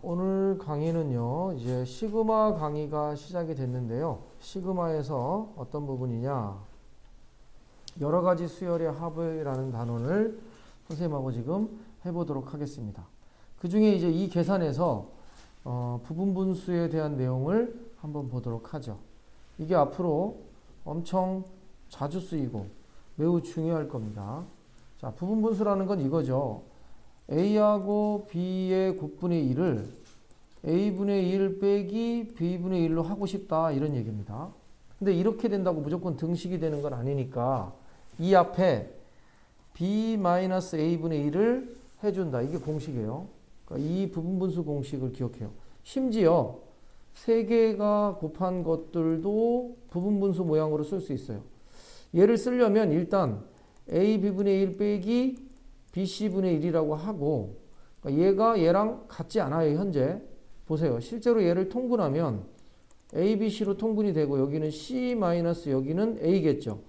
오늘 강의는요, 이제 시그마 강의가 시작이 됐는데요. 시그마에서 어떤 부분이냐, 여러 가지 수열의 합이라는 단원을 선생님하고 지금 해보도록 하겠습니다. 그 중에 이제 이 계산에서 부분 분수에 대한 내용을 한번 보도록 하죠. 이게 앞으로 엄청 자주 쓰이고 매우 중요할 겁니다. 자, 부분 분수라는 건 이거죠. A하고 B의 곱분의 1을 A분의 1 빼기 B분의 1로 하고 싶다, 이런 얘기입니다. 근데 이렇게 된다고 무조건 등식이 되는 건 아니니까 이 앞에 B-A분의 1을 해준다. 이게 공식이에요. 그러니까 이 부분분수 공식을 기억해요. 심지어 3개가 곱한 것들도 부분분수 모양으로 쓸 수 있어요. 얘를 쓰려면 일단 AB분의 1 빼기 BC분의 1이라고 하고, 그러니까 얘가 얘랑 같지 않아요. 현재 보세요. 실제로 얘를 통분하면 ABC로 통분이 되고 여기는 C- 여기는 A겠죠.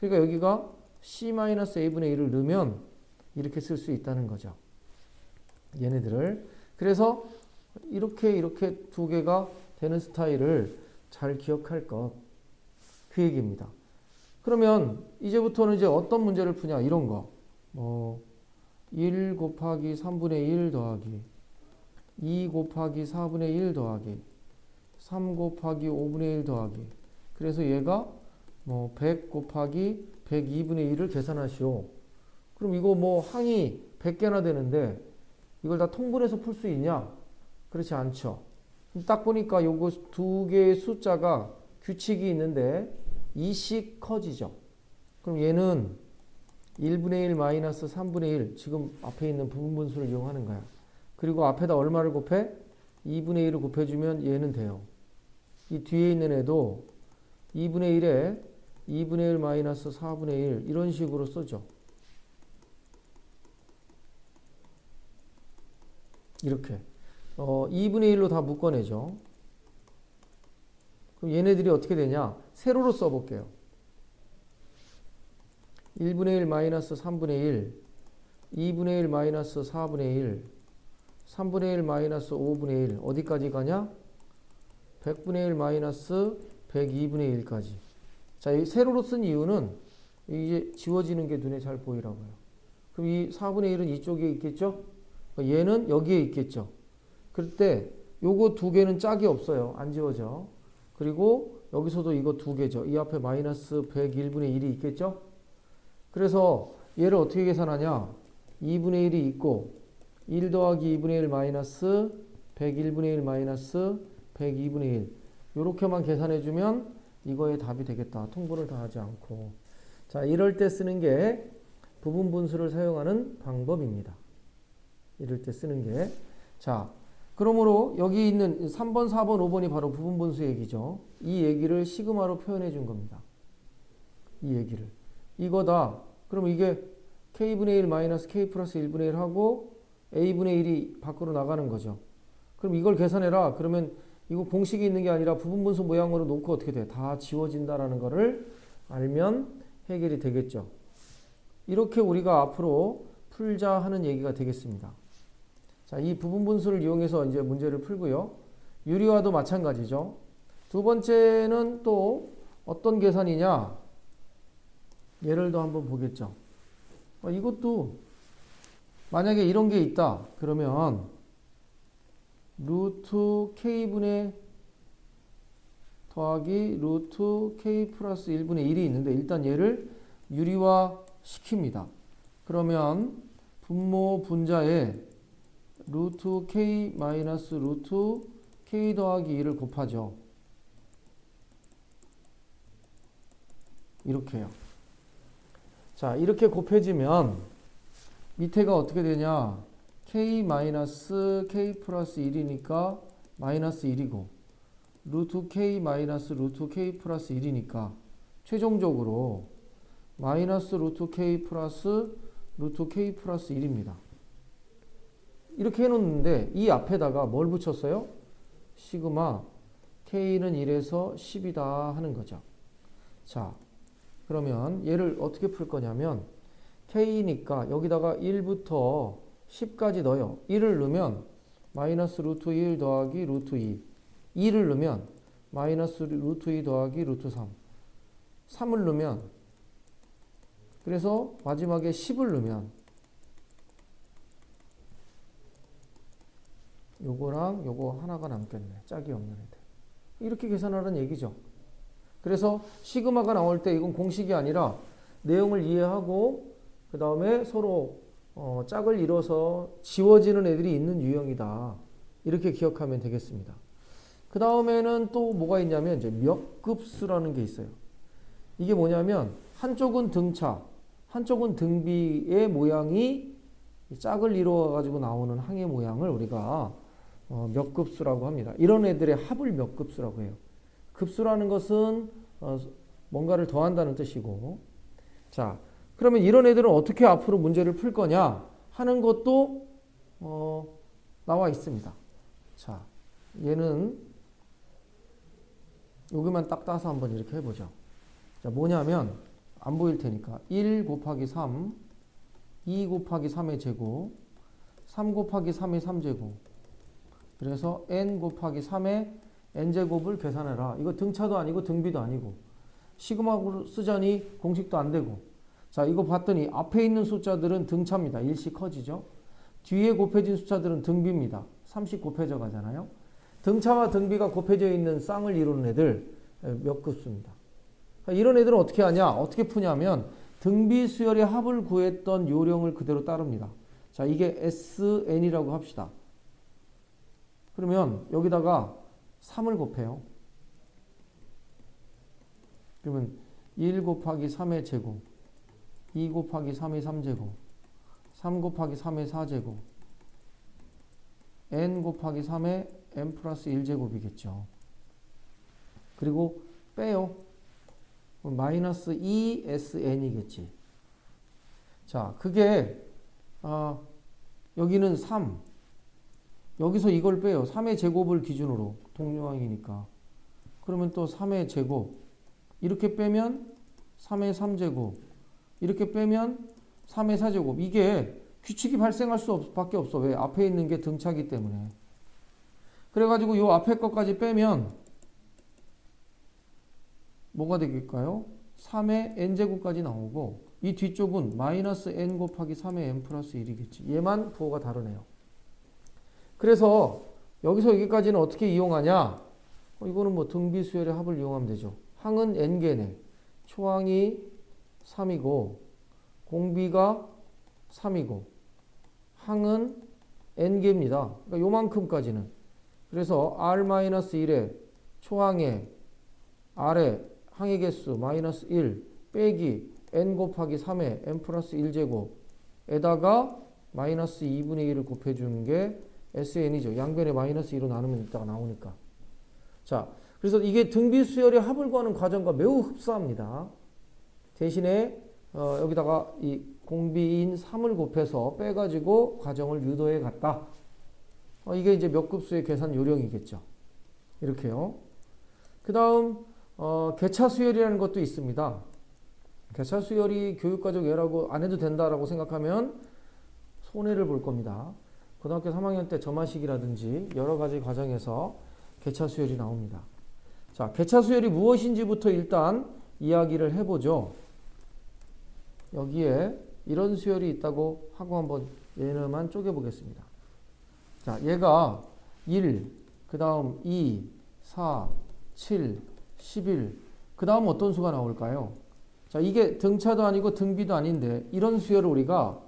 그러니까 여기가 C-A분의 1을 넣으면 이렇게 쓸 수 있다는 거죠. 얘네들을. 그래서 이렇게 두 개가 되는 스타일을 잘 기억할 것, 그 얘기입니다. 그러면 이제부터는 이제 어떤 문제를 푸냐, 이런 거. 1 곱하기 3분의 1 더하기 2 곱하기 4분의 1 더하기 3 곱하기 5분의 1 더하기, 그래서 얘가 100 곱하기 102분의 1을 계산하시오. 그럼 이거 항이 100개나 되는데 이걸 다 통분해서 풀 수 있냐? 그렇지 않죠. 딱 보니까 요거 두 개의 숫자가 규칙이 있는데 2씩 커지죠. 그럼 얘는 1분의 1 마이너스 3분의 1, 지금 앞에 있는 부분분수를 이용하는 거야. 그리고 앞에다 얼마를 곱해? 2분의 1을 곱해주면 얘는 돼요. 이 뒤에 있는 애도 2분의 1에 2분의 1 마이너스 4분의 1, 이런 식으로 쓰죠. 이렇게 2분의 1로 다 묶어내죠. 그럼 얘네들이 어떻게 되냐? 세로로 써볼게요. 1분의 1 마이너스 3분의 1, 2분의 1 마이너스 4분의 1, 3분의 1 마이너스 5분의 1, 어디까지 가냐? 100분의 1 마이너스 102분의 1까지. 자, 이 세로로 쓴 이유는 이제 지워지는 게 눈에 잘 보이라고요. 그럼 이 4분의 1은 이쪽에 있겠죠? 얘는 여기에 있겠죠? 그럴 때 요거 두 개는 짝이 없어요. 안 지워져. 그리고 여기서도 이거 두 개죠. 이 앞에 마이너스 101분의 1이 있겠죠? 그래서 얘를 어떻게 계산하냐? 2분의 1이 있고 1 더하기 2분의 1 마이너스 101분의 1 마이너스 102분의 1, 요렇게만 계산해주면 이거의 답이 되겠다. 통분을 다 하지 않고. 자, 이럴 때 쓰는 게 부분분수를 사용하는 방법입니다. 이럴 때 쓰는 게. 자, 그러므로 여기 있는 3번, 4번, 5번이 바로 부분분수 얘기죠. 이 얘기를 시그마로 표현해 준 겁니다. 이 얘기를. 이거다. 그럼 이게 K분의 1 마이너스 K 플러스 1분의 1 하고 A분의 1이 밖으로 나가는 거죠. 그럼 이걸 계산해라. 그러면 이거 공식이 있는 게 아니라 부분분수 모양으로 놓고 어떻게 돼? 다 지워진다라는 거를 알면 해결이 되겠죠. 이렇게 우리가 앞으로 풀자 하는 얘기가 되겠습니다. 자, 이 부분분수를 이용해서 이제 문제를 풀고요. 유리화도 마찬가지죠. 두 번째는 또 어떤 계산이냐? 예를 더 한번 보겠죠. 이것도 만약에 이런 게 있다. 그러면 루트 K분의 더하기 루트 K 플러스 1분의 1이 있는데 일단 얘를 유리화 시킵니다. 그러면 분모 분자에 루트 K 마이너스 루트 K 더하기 1을 곱하죠. 이렇게요. 자, 이렇게 곱해지면 밑에가 어떻게 되냐? K 마이너스 K 플러스 1이니까 마이너스 1이고 루트 K 마이너스 루트 K 플러스 1이니까 최종적으로 마이너스 루트 K 플러스 루트 K 플러스 1입니다. 이렇게 해놓는데 이 앞에다가 뭘 붙였어요? 시그마 K는 1에서 10이다 하는 거죠. 자, 그러면 얘를 어떻게 풀 거냐면 K니까 여기다가 1부터 10까지 넣어요. 1을 넣으면 마이너스 루트 1 더하기 루트 2. 2를 넣으면 마이너스 루트 2 더하기 루트 3. 3을 넣으면 그래서 마지막에 10을 넣으면 요거랑 요거 하나가 남겠네. 짝이 없는 애들. 이렇게 계산하라는 얘기죠. 그래서 시그마가 나올 때 이건 공식이 아니라 내용을 이해하고 그 다음에 서로 짝을 이뤄서 지워지는 애들이 있는 유형이다. 이렇게 기억하면 되겠습니다. 그 다음에는 또 뭐가 있냐면 이제 몇급수라는 게 있어요. 이게 뭐냐면 한쪽은 등차, 한쪽은 등비의 모양이 짝을 이루어 가지고 나오는 항의 모양을 우리가 몇급수라고 합니다. 이런 애들의 합을 몇급수라고 해요. 급수라는 것은 뭔가를 더한다는 뜻이고, 자, 그러면 이런 애들은 어떻게 앞으로 문제를 풀 거냐 하는 것도 나와 있습니다. 자, 얘는 여기만 딱 따서 한번 이렇게 해보죠. 자, 뭐냐면 안 보일 테니까 1 곱하기 3, 2 곱하기 3의 제곱, 3 곱하기 3의 3제곱. 그래서 n 곱하기 3의 n제곱을 계산해라. 이거 등차도 아니고 등비도 아니고 시그마로 쓰자니 공식도 안 되고. 자, 이거 봤더니 앞에 있는 숫자들은 등차입니다. 1씩 커지죠. 뒤에 곱해진 숫자들은 등비입니다. 3씩 곱해져 가잖아요. 등차와 등비가 곱해져 있는 쌍을 이루는 애들 몇 급수입니다. 이런 애들은 어떻게 하냐? 어떻게 푸냐면 등비 수열의 합을 구했던 요령을 그대로 따릅니다. 자, 이게 SN이라고 합시다. 그러면 여기다가 3을 곱해요. 그러면 1 곱하기 3의 제곱, 2 곱하기 3의 3제곱, 3 곱하기 3의 4제곱, n 곱하기 3의 n 플러스 1제곱이겠죠. 그리고 빼요. 마이너스 2SN이겠지. 자, 그게 여기는 3. 여기서 이걸 빼요. 3의 제곱을 기준으로. 동요항이니까. 그러면 또 3의 제곱. 이렇게 빼면 3의 3제곱. 이렇게 빼면 3의 4제곱. 이게 규칙이 발생할 수밖에 없어. 왜? 앞에 있는 게 등차기 때문에. 그래가지고 요 앞에 것까지 빼면 뭐가 되겠까요? 3의 n제곱까지 나오고 이 뒤쪽은 마이너스 n 곱하기 3의 n 플러스 1이겠지. 얘만 부호가 다르네요. 그래서 여기서 여기까지는 어떻게 이용하냐? 이거는 뭐 등비수열의 합을 이용하면 되죠. 항은 n개네. 초항이 3이고 공비가 3이고 항은 n개입니다. 그러니까 요만큼까지는. 그래서 r-1의 초항의 r의 항의 개수 마이너스 1 빼기 n 곱하기 3의 n 플러스 1제곱에다가 마이너스 2분의 1을 곱해주는 게 SN이죠. 양변에 마이너스 2로 나누면 이따가 나오니까. 자, 그래서 이게 등비수열의 합을 구하는 과정과 매우 흡사합니다. 대신에 여기다가 이 공비인 3을 곱해서 빼가지고 과정을 유도해 갔다. 이게 이제 몇 급수의 계산 요령이겠죠. 이렇게요. 그 다음 개차수열이라는 것도 있습니다. 개차수열이 교육과정 예라고 안 해도 된다라고 생각하면 손해를 볼 겁니다. 고등학교 3학년 때 점화식이라든지 여러 가지 과정에서 개차수열이 나옵니다. 자, 개차수열이 무엇인지부터 일단 이야기를 해보죠. 여기에 이런 수열이 있다고 하고 한번 얘네만 쪼개보겠습니다. 자, 얘가 1, 그 다음 2, 4, 7, 11, 그 다음 어떤 수가 나올까요? 자, 이게 등차도 아니고 등비도 아닌데 이런 수열을 우리가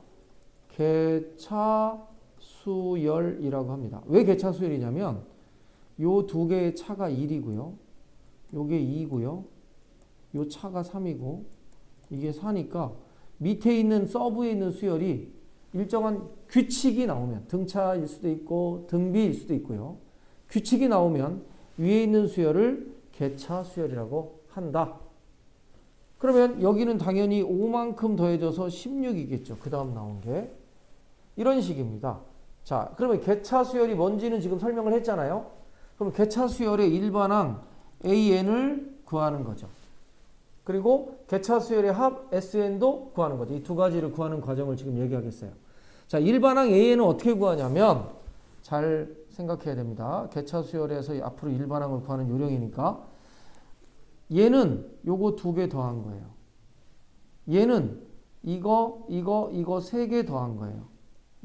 개차수열이라고 합니다. 왜 개차수열이냐면 요 두 개의 차가 1이고요. 요게 2고요. 요 차가 3이고 이게 4니까 밑에 있는 서브에 있는 수열이 일정한 규칙이 나오면 등차일 수도 있고 등비일 수도 있고요. 규칙이 나오면 위에 있는 수열을 개차수열이라고 한다. 그러면 여기는 당연히 5만큼 더해져서 16이겠죠. 그 다음 나온 게. 이런 식입니다. 자, 그러면 개차수열이 뭔지는 지금 설명을 했잖아요. 그럼 개차수열의 일반항 AN을 구하는 거죠. 그리고 개차수열의 합 SN도 구하는 거죠. 이 두 가지를 구하는 과정을 지금 얘기하겠어요. 자, 일반항 AN은 어떻게 구하냐면 잘 생각해야 됩니다. 개차 수열에서 앞으로 일반항을 구하는 요령이니까. 얘는 요거 2개 더한 거예요. 얘는 이거 이거 3개 더한 거예요.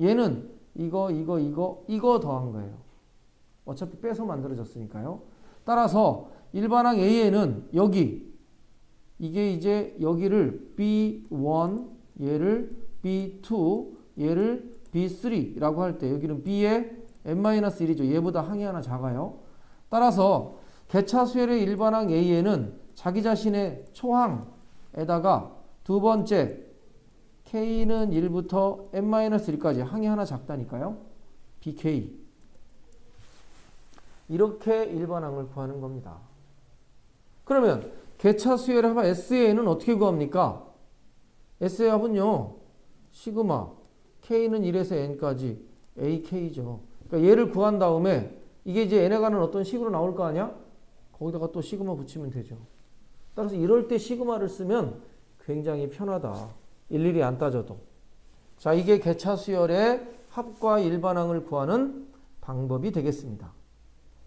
얘는 이거 더한 거예요. 어차피 빼서 만들어졌으니까요. 따라서 일반항 A에는 여기 이게 이제 여기를 B1, 얘를 B2, 얘를 B3라고 할 때 여기는 B의 n-1이죠. 얘보다 항이 하나 작아요. 따라서 개차수열의 일반항 A에는 자기 자신의 초항에다가 두 번째 K는 1부터 n-1까지 항이 하나 작다니까요. BK. 이렇게 일반항을 구하는 겁니다. 그러면 개차수열의 합 SA는 어떻게 구합니까? SA의 합은요. 시그마 K는 1에서 n까지 AK죠. 그러니까 얘를 구한 다음에 이게 이제 n에 가는 어떤 식으로 나올 거 아니야? 거기다가 또 시그마 붙이면 되죠. 따라서 이럴 때 시그마를 쓰면 굉장히 편하다. 일일이 안 따져도. 자, 이게 개차수열의 합과 일반항을 구하는 방법이 되겠습니다.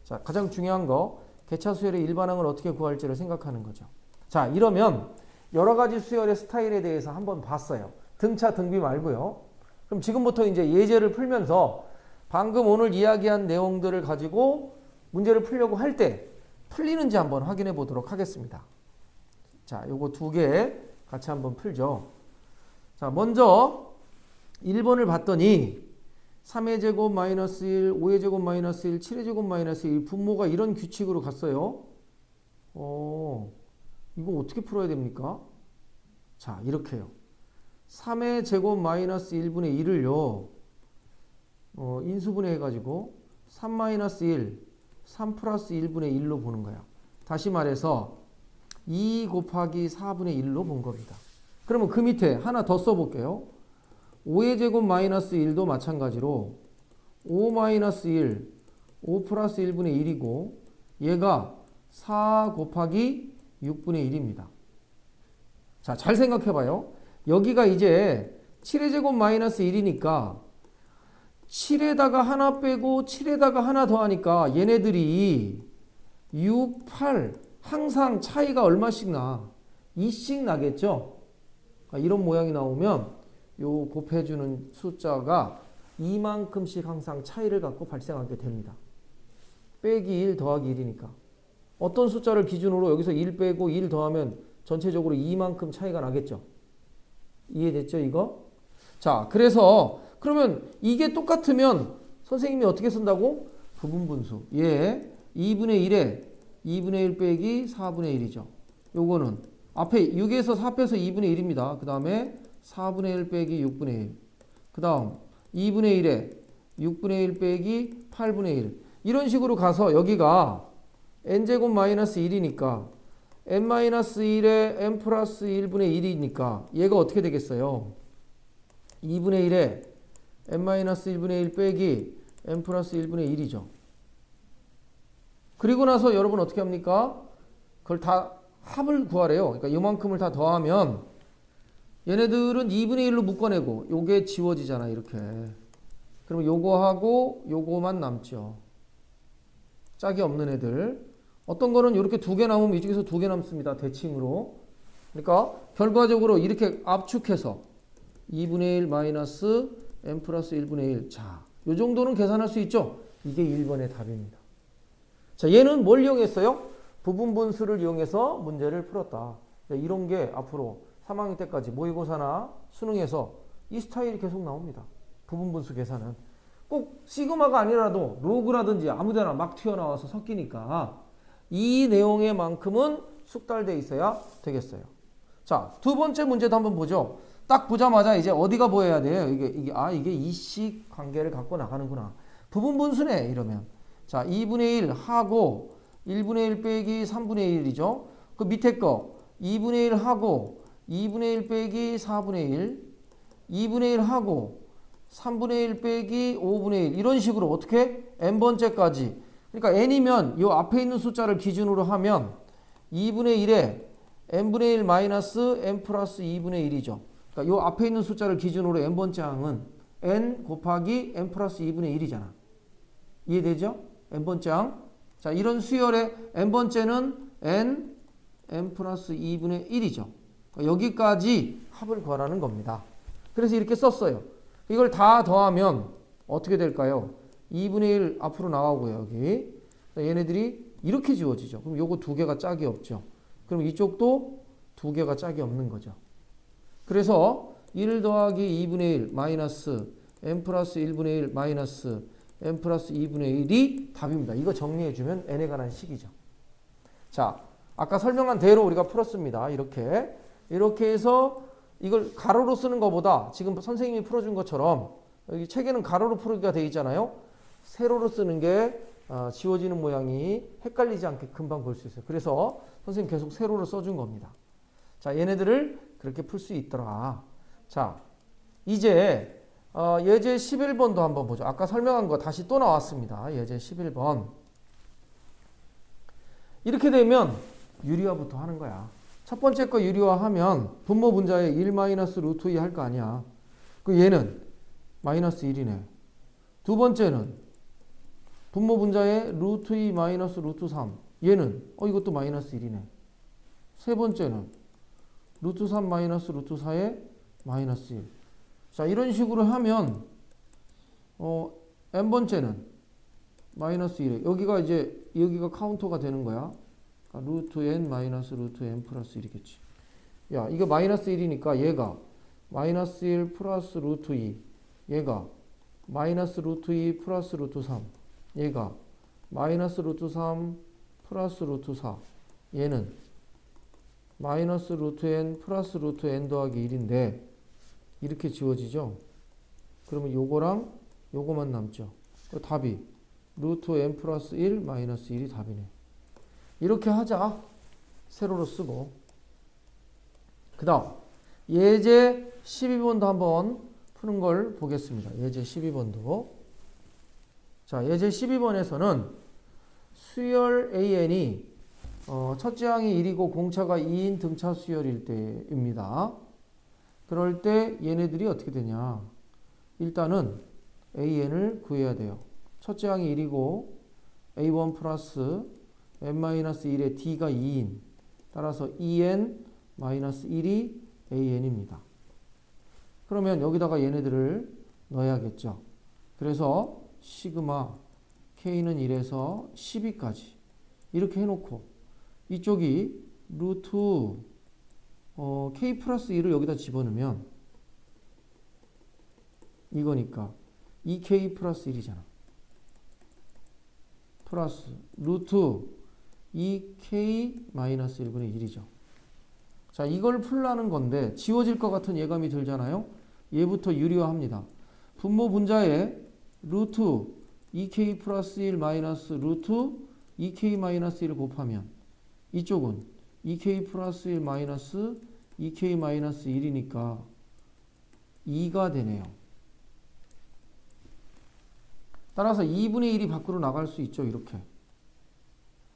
자, 가장 중요한 거 개차수열의 일반항을 어떻게 구할지를 생각하는 거죠. 자, 이러면 여러 가지 수열의 스타일에 대해서 한번 봤어요. 등차, 등비 말고요. 그럼 지금부터 이제 예제를 풀면서 방금 오늘 이야기한 내용들을 가지고 문제를 풀려고 할 때 풀리는지 한번 확인해 보도록 하겠습니다. 자, 요거 2개 같이 한번 풀죠. 자, 먼저 1번을 봤더니 3의 제곱 마이너스 1, 5의 제곱 마이너스 1, 7의 제곱 마이너스 1 분모가 이런 규칙으로 갔어요. 이거 어떻게 풀어야 됩니까? 자, 이렇게요. 3의 제곱 마이너스 1분의 1을요. 인수분해 해가지고 3 마이너스 1, 3 플러스 1분의 1로 보는 거야. 다시 말해서 2 곱하기 4분의 1로 본 겁니다. 그러면 그 밑에 하나 더 써볼게요. 5의 제곱 마이너스 1도 마찬가지로 5 마이너스 1, 5 플러스 1분의 1이고 얘가 4 곱하기 6분의 1입니다. 자, 잘 생각해봐요. 여기가 이제 7의 제곱 마이너스 1이니까 7에다가 하나 빼고 7에다가 하나 더하니까 얘네들이 6, 8 항상 차이가 얼마씩 나? 2씩 나겠죠? 이런 모양이 나오면 요 곱해주는 숫자가 이만큼씩 항상 차이를 갖고 발생하게 됩니다. 빼기 1 더하기 1이니까. 어떤 숫자를 기준으로 여기서 1 빼고 1 더하면 전체적으로 이만큼 차이가 나겠죠? 이해됐죠, 이거? 자, 그래서 그러면 이게 똑같으면 선생님이 어떻게 쓴다고? 부분분수. 얘 2분의 1에 2분의 1 빼기 4분의 1이죠. 요거는 앞에 6에서 4 빼서 2분의 1입니다. 그 다음에 4분의 1 빼기 6분의 1. 그 다음 2분의 1에 6분의 1 빼기 8분의 1. 이런 식으로 가서 여기가 n제곱 마이너스 1이니까 n-1에 n 플러스 1분의 1이니까 얘가 어떻게 되겠어요? 2분의 1에 n-1분의 1 빼기 n 플러스 1분의 1이죠. 그리고 나서 여러분 어떻게 합니까? 그걸 다 합을 구하래요. 그러니까 이만큼을 다 더하면 얘네들은 2분의 1로 묶어내고 요게 지워지잖아, 이렇게. 그러면 요거하고 요거만 남죠. 짝이 없는 애들. 어떤 거는 이렇게 2개 남으면 이쪽에서 2개 남습니다. 대칭으로. 그러니까 결과적으로 이렇게 압축해서 2분의 1 마이너스 n 플러스 1분의 1. 자, 요 정도는 계산할 수 있죠? 이게 1번의 답입니다. 자, 얘는 뭘 이용했어요? 부분분수를 이용해서 문제를 풀었다. 이런 게 앞으로 3학년 때까지 모의고사나 수능에서 이 스타일이 계속 나옵니다. 부분분수 계산은. 꼭 시그마가 아니라도 로그라든지 아무데나 막 튀어나와서 섞이니까 이 내용의 만큼은 숙달되어 있어야 되겠어요. 자, 두 번째 문제도 한번 보죠. 딱 보자마자 이제 어디가 보여야 돼요? 이게 이식 관계를 갖고 나가는구나. 부분분수네, 이러면. 자, 2분의 1 하고 1분의 1 빼기 3분의 1이죠. 그 밑에 거 2분의 1 하고 2분의 1 빼기 4분의 1, 2분의 1 하고 3분의 1 빼기 5분의 1 이런 식으로 어떻게? n번째까지. 그러니까 n이면 이 앞에 있는 숫자를 기준으로 하면 2분의 1에 n분의 1 마이너스 n 플러스 2분의 1이죠. 그러니까 이 앞에 있는 숫자를 기준으로 n번째 항은 n 곱하기 n 플러스 2분의 1이잖아. 이해되죠? n번째항. 자, 이런 수열의 n번째는 n 플러스 2분의 1이죠. 여기까지 합을 구하라는 겁니다. 그래서 이렇게 썼어요. 이걸 다 더하면 어떻게 될까요? 2분의 1 앞으로 나가고요. 여기. 얘네들이 이렇게 지워지죠. 그럼 요거 두 개가 짝이 없죠. 그럼 이쪽도 두 개가 짝이 없는 거죠. 그래서 1 더하기 2분의 1 마이너스 n 플러스 1분의 1 마이너스 n 플러스 2분의 1이 답입니다. 이거 정리해주면 n에 관한 식이죠. 자, 아까 설명한 대로 우리가 풀었습니다. 이렇게 해서 이걸 가로로 쓰는 것보다 지금 선생님이 풀어준 것처럼 여기 책에는 가로로 풀기가 되어 있잖아요. 세로로 쓰는 게 지워지는 모양이 헷갈리지 않게 금방 볼 수 있어요. 그래서 선생님 계속 세로로 써준 겁니다. 자, 얘네들을 그렇게 풀 수 있더라. 자, 이제 예제 11번도 한번 보죠. 아까 설명한 거 다시 또 나왔습니다. 예제 11번. 이렇게 되면 유리화부터 하는 거야. 첫 번째 거 유리화하면 분모 분자에 1 마이너스 루트 2 할 거 아니야. 그 얘는 마이너스 1이네. 두 번째는 분모 분자에 루트 2 마이너스 루트 3. 얘는 이것도 마이너스 1이네. 세 번째는 루트 3 마이너스 루트 4에 마이너스 1. 자, 이런 식으로 하면 n번째는 마이너스 1에 여기가 카운터가 되는 거야. 루트 n 마이너스 루트 n 플러스 1이겠지. 야, 이거 마이너스 1이니까 얘가 마이너스 1 플러스 루트 2. 얘가 마이너스 루트 2 플러스 루트 3. 얘가 마이너스 루트 3 플러스 루트 4. 얘는 마이너스 루트 n 플러스 루트 n 더하기 1인데 이렇게 지워지죠. 그러면 요거랑 요거만 남죠. 답이 루트 n 플러스 1 마이너스 1이 답이네. 이렇게 하자. 세로로 쓰고. 그 다음 예제 12번도 한번 푸는 걸 보겠습니다. 예제 12번도. 자, 예제 12번에서는 수열 AN이 첫째 항이 1이고 공차가 2인 등차 수열일 때입니다. 그럴 때 얘네들이 어떻게 되냐. 일단은 AN을 구해야 돼요. 첫째 항이 1이고 A1 플러스 n-1의 D가 2인. 따라서 2n-1이 AN입니다. 그러면 여기다가 얘네들을 넣어야겠죠. 그래서 시그마 K는 1에서 12까지 이렇게 해놓고 이쪽이 루트 K 플러스 1을 여기다 집어넣으면 이거니까 2K 플러스 1이잖아. 플러스 루트 2K 마이너스 1분의 1이죠. 자, 이걸 풀라는 건데 지워질 것 같은 예감이 들잖아요. 얘부터 유리화합니다. 분모 분자에 루트 2K 플러스 1 마이너스 루트 2K 마이너스 1을 곱하면 이쪽은 2K 플러스 1 마이너스 2K 마이너스 1이니까 2가 되네요. 따라서 2분의 1이 밖으로 나갈 수 있죠. 이렇게.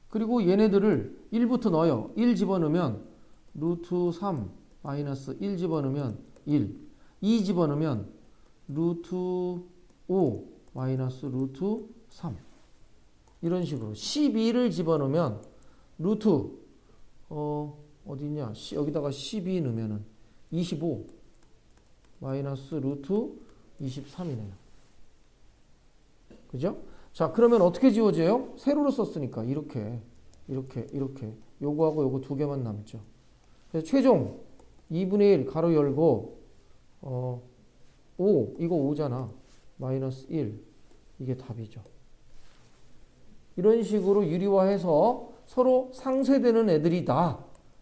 그리고 얘네들을 1부터 넣어요. 1 집어넣으면 루트 3 마이너스 1 집어넣으면 1. 2 집어넣으면 루트 5 마이너스 루트 3. 이런 식으로 12를 집어넣으면 루트 어디냐? 여기다가 12 넣으면은 25 마이너스 루트 23이네요. 그죠? 자, 그러면 어떻게 지워져요? 세로로 썼으니까 이렇게 요거하고 요거 두 개만 남죠. 그래서 최종 2분의 1 가로 열고 5 이거 5잖아. 마이너스 1 이게 답이죠. 이런 식으로 유리화해서 서로 상쇄되는 애들이다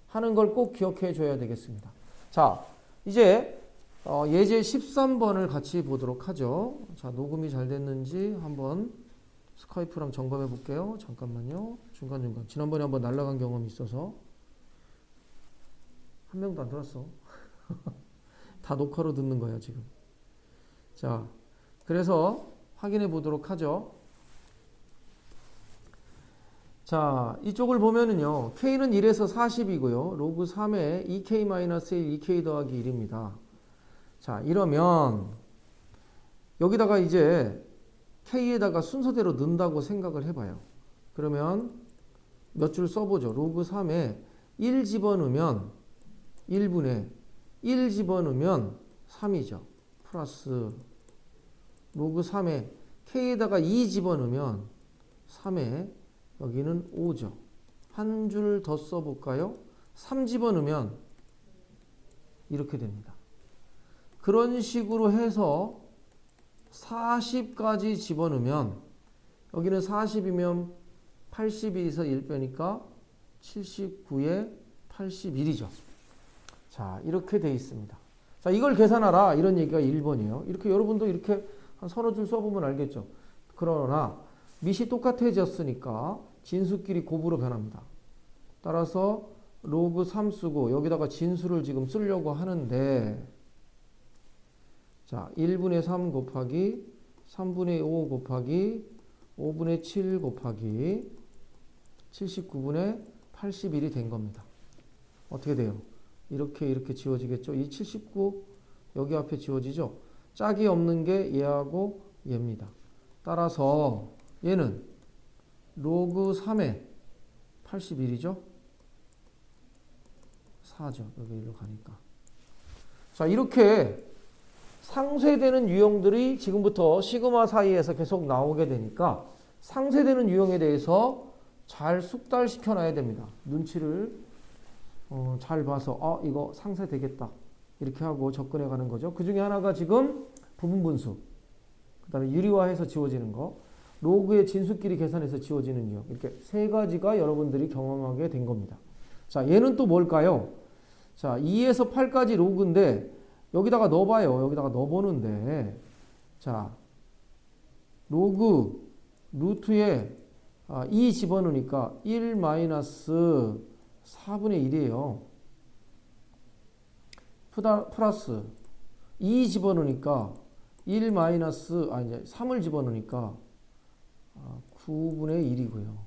하는 걸 꼭 기억해 줘야 되겠습니다. 자, 이제 예제 13번을 같이 보도록 하죠. 자, 녹음이 잘 됐는지 한번 스카이프랑 점검해 볼게요. 잠깐만요. 중간중간. 지난번에 한번 날아간 경험이 있어서 한 명도 안 들었어. 다 녹화로 듣는 거야, 지금. 자, 그래서 확인해 보도록 하죠. 자, 이쪽을 보면은요. K는 1에서 40이고요. 로그 3에 2K-1, 2K 더하기 1입니다. 자, 이러면 여기다가 이제 K에다가 순서대로 넣는다고 생각을 해봐요. 그러면 몇 줄 써보죠. 로그 3에 1 집어넣으면 1분의 1 집어넣으면 3이죠. 플러스 로그 3에 K에다가 2 집어넣으면 3에 여기는 5죠. 한 줄 더 써볼까요? 3 집어넣으면 이렇게 됩니다. 그런 식으로 해서 40까지 집어넣으면 여기는 40이면 80에서 1 빼니까 79에 81이죠. 자, 이렇게 돼 있습니다. 자, 이걸 계산하라. 이런 얘기가 1번이에요. 이렇게 여러분도 이렇게 한 서너 줄 써보면 알겠죠. 그러나 밑이 똑같아졌으니까 진수끼리 곱으로 변합니다. 따라서 로그 3 쓰고 여기다가 진수를 지금 쓰려고 하는데 자, 1분의 3 곱하기 3분의 5 곱하기 5분의 7 곱하기 79분의 81이 된 겁니다. 어떻게 돼요? 이렇게 지워지겠죠? 이 79 여기 앞에 지워지죠? 짝이 없는 게 얘하고 얘입니다. 따라서 얘는 로그 3의 81이죠? 4죠. 여기 일로 가니까. 자, 이렇게 상쇄되는 유형들이 지금부터 시그마 사이에서 계속 나오게 되니까 상쇄되는 유형에 대해서 잘 숙달시켜 놔야 됩니다. 눈치를 잘 봐서 이거 상쇄되겠다 이렇게 하고 접근해 가는 거죠. 그 중에 하나가 지금 부분분수, 그 다음에 유리화해서 지워지는 거, 로그의 진수끼리 계산해서 지워지는 유형, 이렇게 세 가지가 여러분들이 경험하게 된 겁니다. 자, 얘는 또 뭘까요? 자, 2에서 8까지 로그인데 여기다가 넣어봐요. 여기다가 넣어보는데 자, 로그 루트에 2 집어넣으니까 1 마이너스 4분의 1이에요. 플러스 2 집어넣으니까 1 마이너스 3을 집어넣으니까 9분의 1이고요.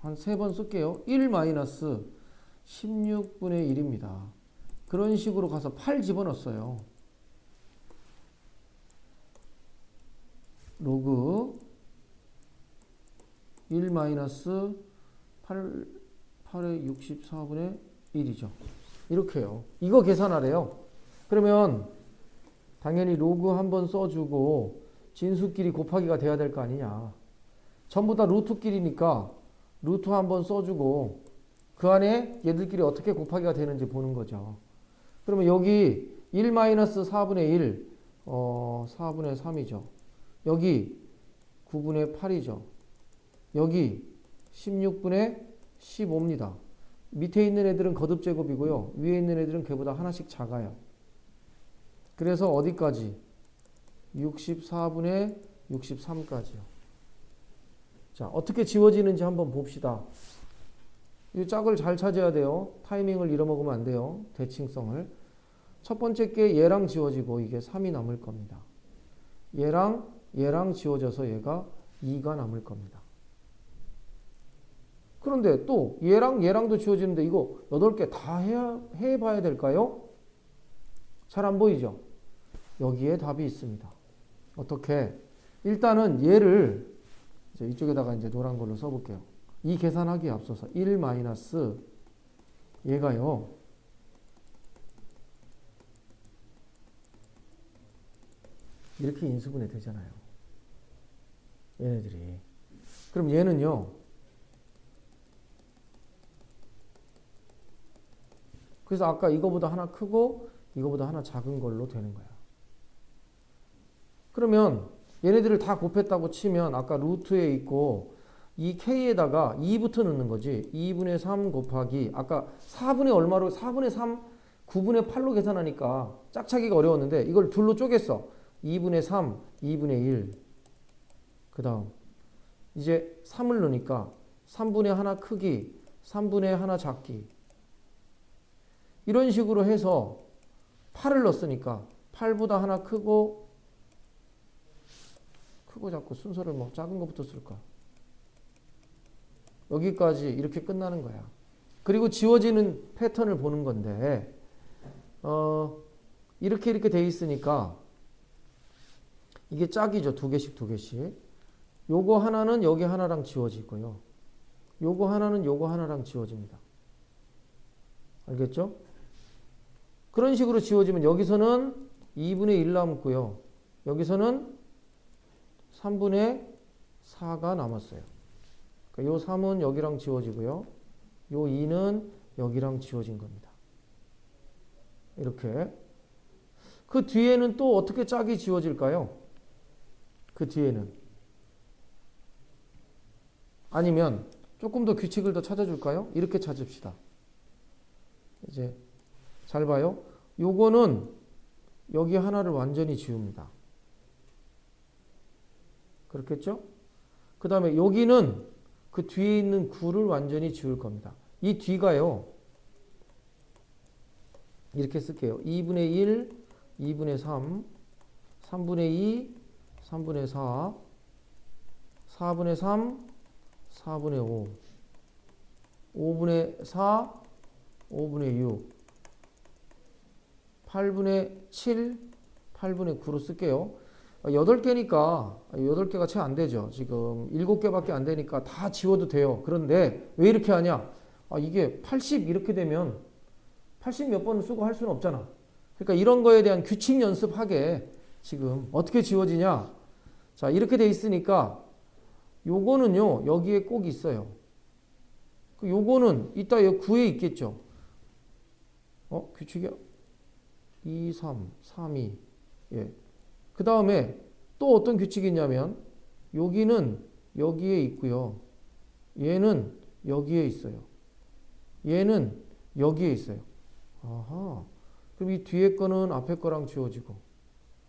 한 3번 쓸게요. 1 마이너스 16분의 1입니다. 그런 식으로 가서 8 집어넣었어요. 로그 1 마이너스 8의 64분의 1이죠. 이렇게요. 이거 계산하래요. 그러면 당연히 로그 한번 써주고 진수끼리 곱하기가 돼야 될 거 아니냐. 전부 다 루트끼리니까 루트 한번 써주고 그 안에 얘들끼리 어떻게 곱하기가 되는지 보는 거죠. 그러면 여기 1 마이너스 4분의 1, 4분의 3이죠. 여기 9분의 8이죠. 여기 16분의 15입니다. 밑에 있는 애들은 거듭제곱이고요. 위에 있는 애들은 걔보다 하나씩 작아요. 그래서 어디까지? 64분의 63까지요. 자, 어떻게 지워지는지 한번 봅시다. 이 짝을 잘 찾아야 돼요. 타이밍을 잃어먹으면 안 돼요. 대칭성을. 첫 번째 게 얘랑 지워지고 이게 3이 남을 겁니다. 얘랑 지워져서 얘가 2가 남을 겁니다. 그런데 또 얘랑도 지워지는데 이거 8개 다 해봐야 될까요? 잘 안 보이죠? 여기에 답이 있습니다. 어떻게? 일단은 얘를 이쪽에다가 이제 노란 걸로 써볼게요. 이 계산하기에 앞서서 1 마이너스 얘가요. 이렇게 인수분해 되잖아요. 얘네들이. 그럼 얘는요. 그래서 아까 이거보다 하나 크고 이거보다 하나 작은 걸로 되는 거야. 그러면 얘네들을 다 곱했다고 치면 아까 루트에 있고 이 k에다가 2부터 넣는 거지. 2분의 3 곱하기 아까 4분의 얼마로 4분의 3 9분의 8로 계산하니까 짝차기가 어려웠는데 이걸 둘로 쪼갰어. 2분의 3 2분의 1 그 다음 이제 3을 넣으니까 3분의 하나 크기 3분의 하나 작기 이런 식으로 해서 8을 넣었으니까 8보다 하나 크고 작고 순서를 뭐 작은 것부터 쓸까? 여기까지 이렇게 끝나는 거야. 그리고 지워지는 패턴을 보는 건데 이렇게 돼 있으니까 이게 짝이죠. 두 개씩 두 개씩. 요거 하나는 여기 하나랑 지워지고요. 요거 하나는 요거 하나랑 지워집니다. 알겠죠? 그런 식으로 지워지면 여기서는 2분의 1 남고요. 여기서는 3분의 4가 남았어요. 그러니까 요 3은 여기랑 지워지고요. 요 2는 여기랑 지워진 겁니다. 이렇게. 그 뒤에는 또 어떻게 짝이 지워질까요? 그 뒤에는. 아니면 조금 더 규칙을 더 찾아줄까요? 이렇게 찾읍시다. 이제 잘 봐요. 요거는 여기 하나를 완전히 지웁니다. 그렇겠죠? 그 다음에 여기는 그 뒤에 있는 9를 완전히 지울 겁니다. 이 뒤가요. 이렇게 쓸게요. 2분의 1, 2분의 3, 3분의 2, 3분의 4, 4분의 3, 4분의 5, 5분의 4, 5분의 6, 8분의 7, 8분의 9로 쓸게요. 8개니까 8개가 채 안 되죠. 지금 7개밖에 안 되니까 다 지워도 돼요. 그런데 왜 이렇게 하냐? 이게 80 이렇게 되면 80 몇 번을 쓰고 할 수는 없잖아. 그러니까 이런 거에 대한 규칙 연습하게 지금 어떻게 지워지냐? 자, 이렇게 돼 있으니까 요거는요. 여기에 꼭 있어요. 요거는 이따 여기 9에 있겠죠. 규칙이야? 2, 3, 3, 2. 예. 그 다음에 또 어떤 규칙이 있냐면 여기는 여기에 있고요. 얘는 여기에 있어요. 얘는 여기에 있어요. 아하. 그럼 이 뒤에 거는 앞에 거랑 지워지고.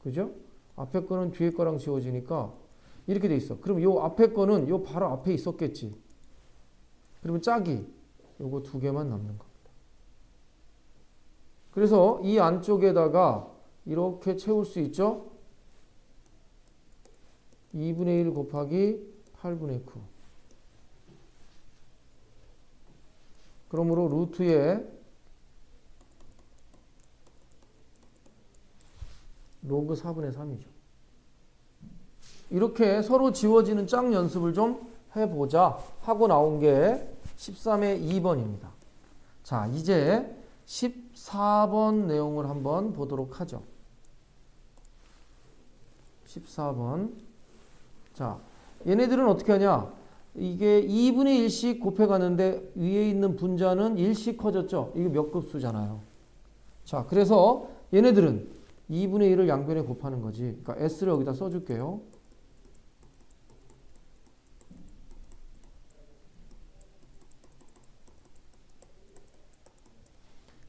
그죠? 앞에 거는 뒤에 거랑 지워지니까 이렇게 돼 있어. 그럼 요 앞에 거는 요 바로 앞에 있었겠지. 그러면 짝이 요거 두 개만 남는 겁니다. 그래서 이 안쪽에다가 이렇게 채울 수 있죠? 2분의 1 곱하기 8분의 9. 그러므로 루트에 로그 4분의 3이죠. 이렇게 서로 지워지는 짝 연습을 좀 해보자 하고 나온 게 13의 2번입니다. 자, 이제 14번 내용을 한번 보도록 하죠. 14번. 자, 얘네들은 어떻게 하냐? 이게 2분의 1씩 곱해가는데 위에 있는 분자는 1씩 커졌죠? 이게 몇 급수잖아요. 자, 그래서 얘네들은 2분의 1을 양변에 곱하는 거지. 그러니까 S를 여기다 써줄게요.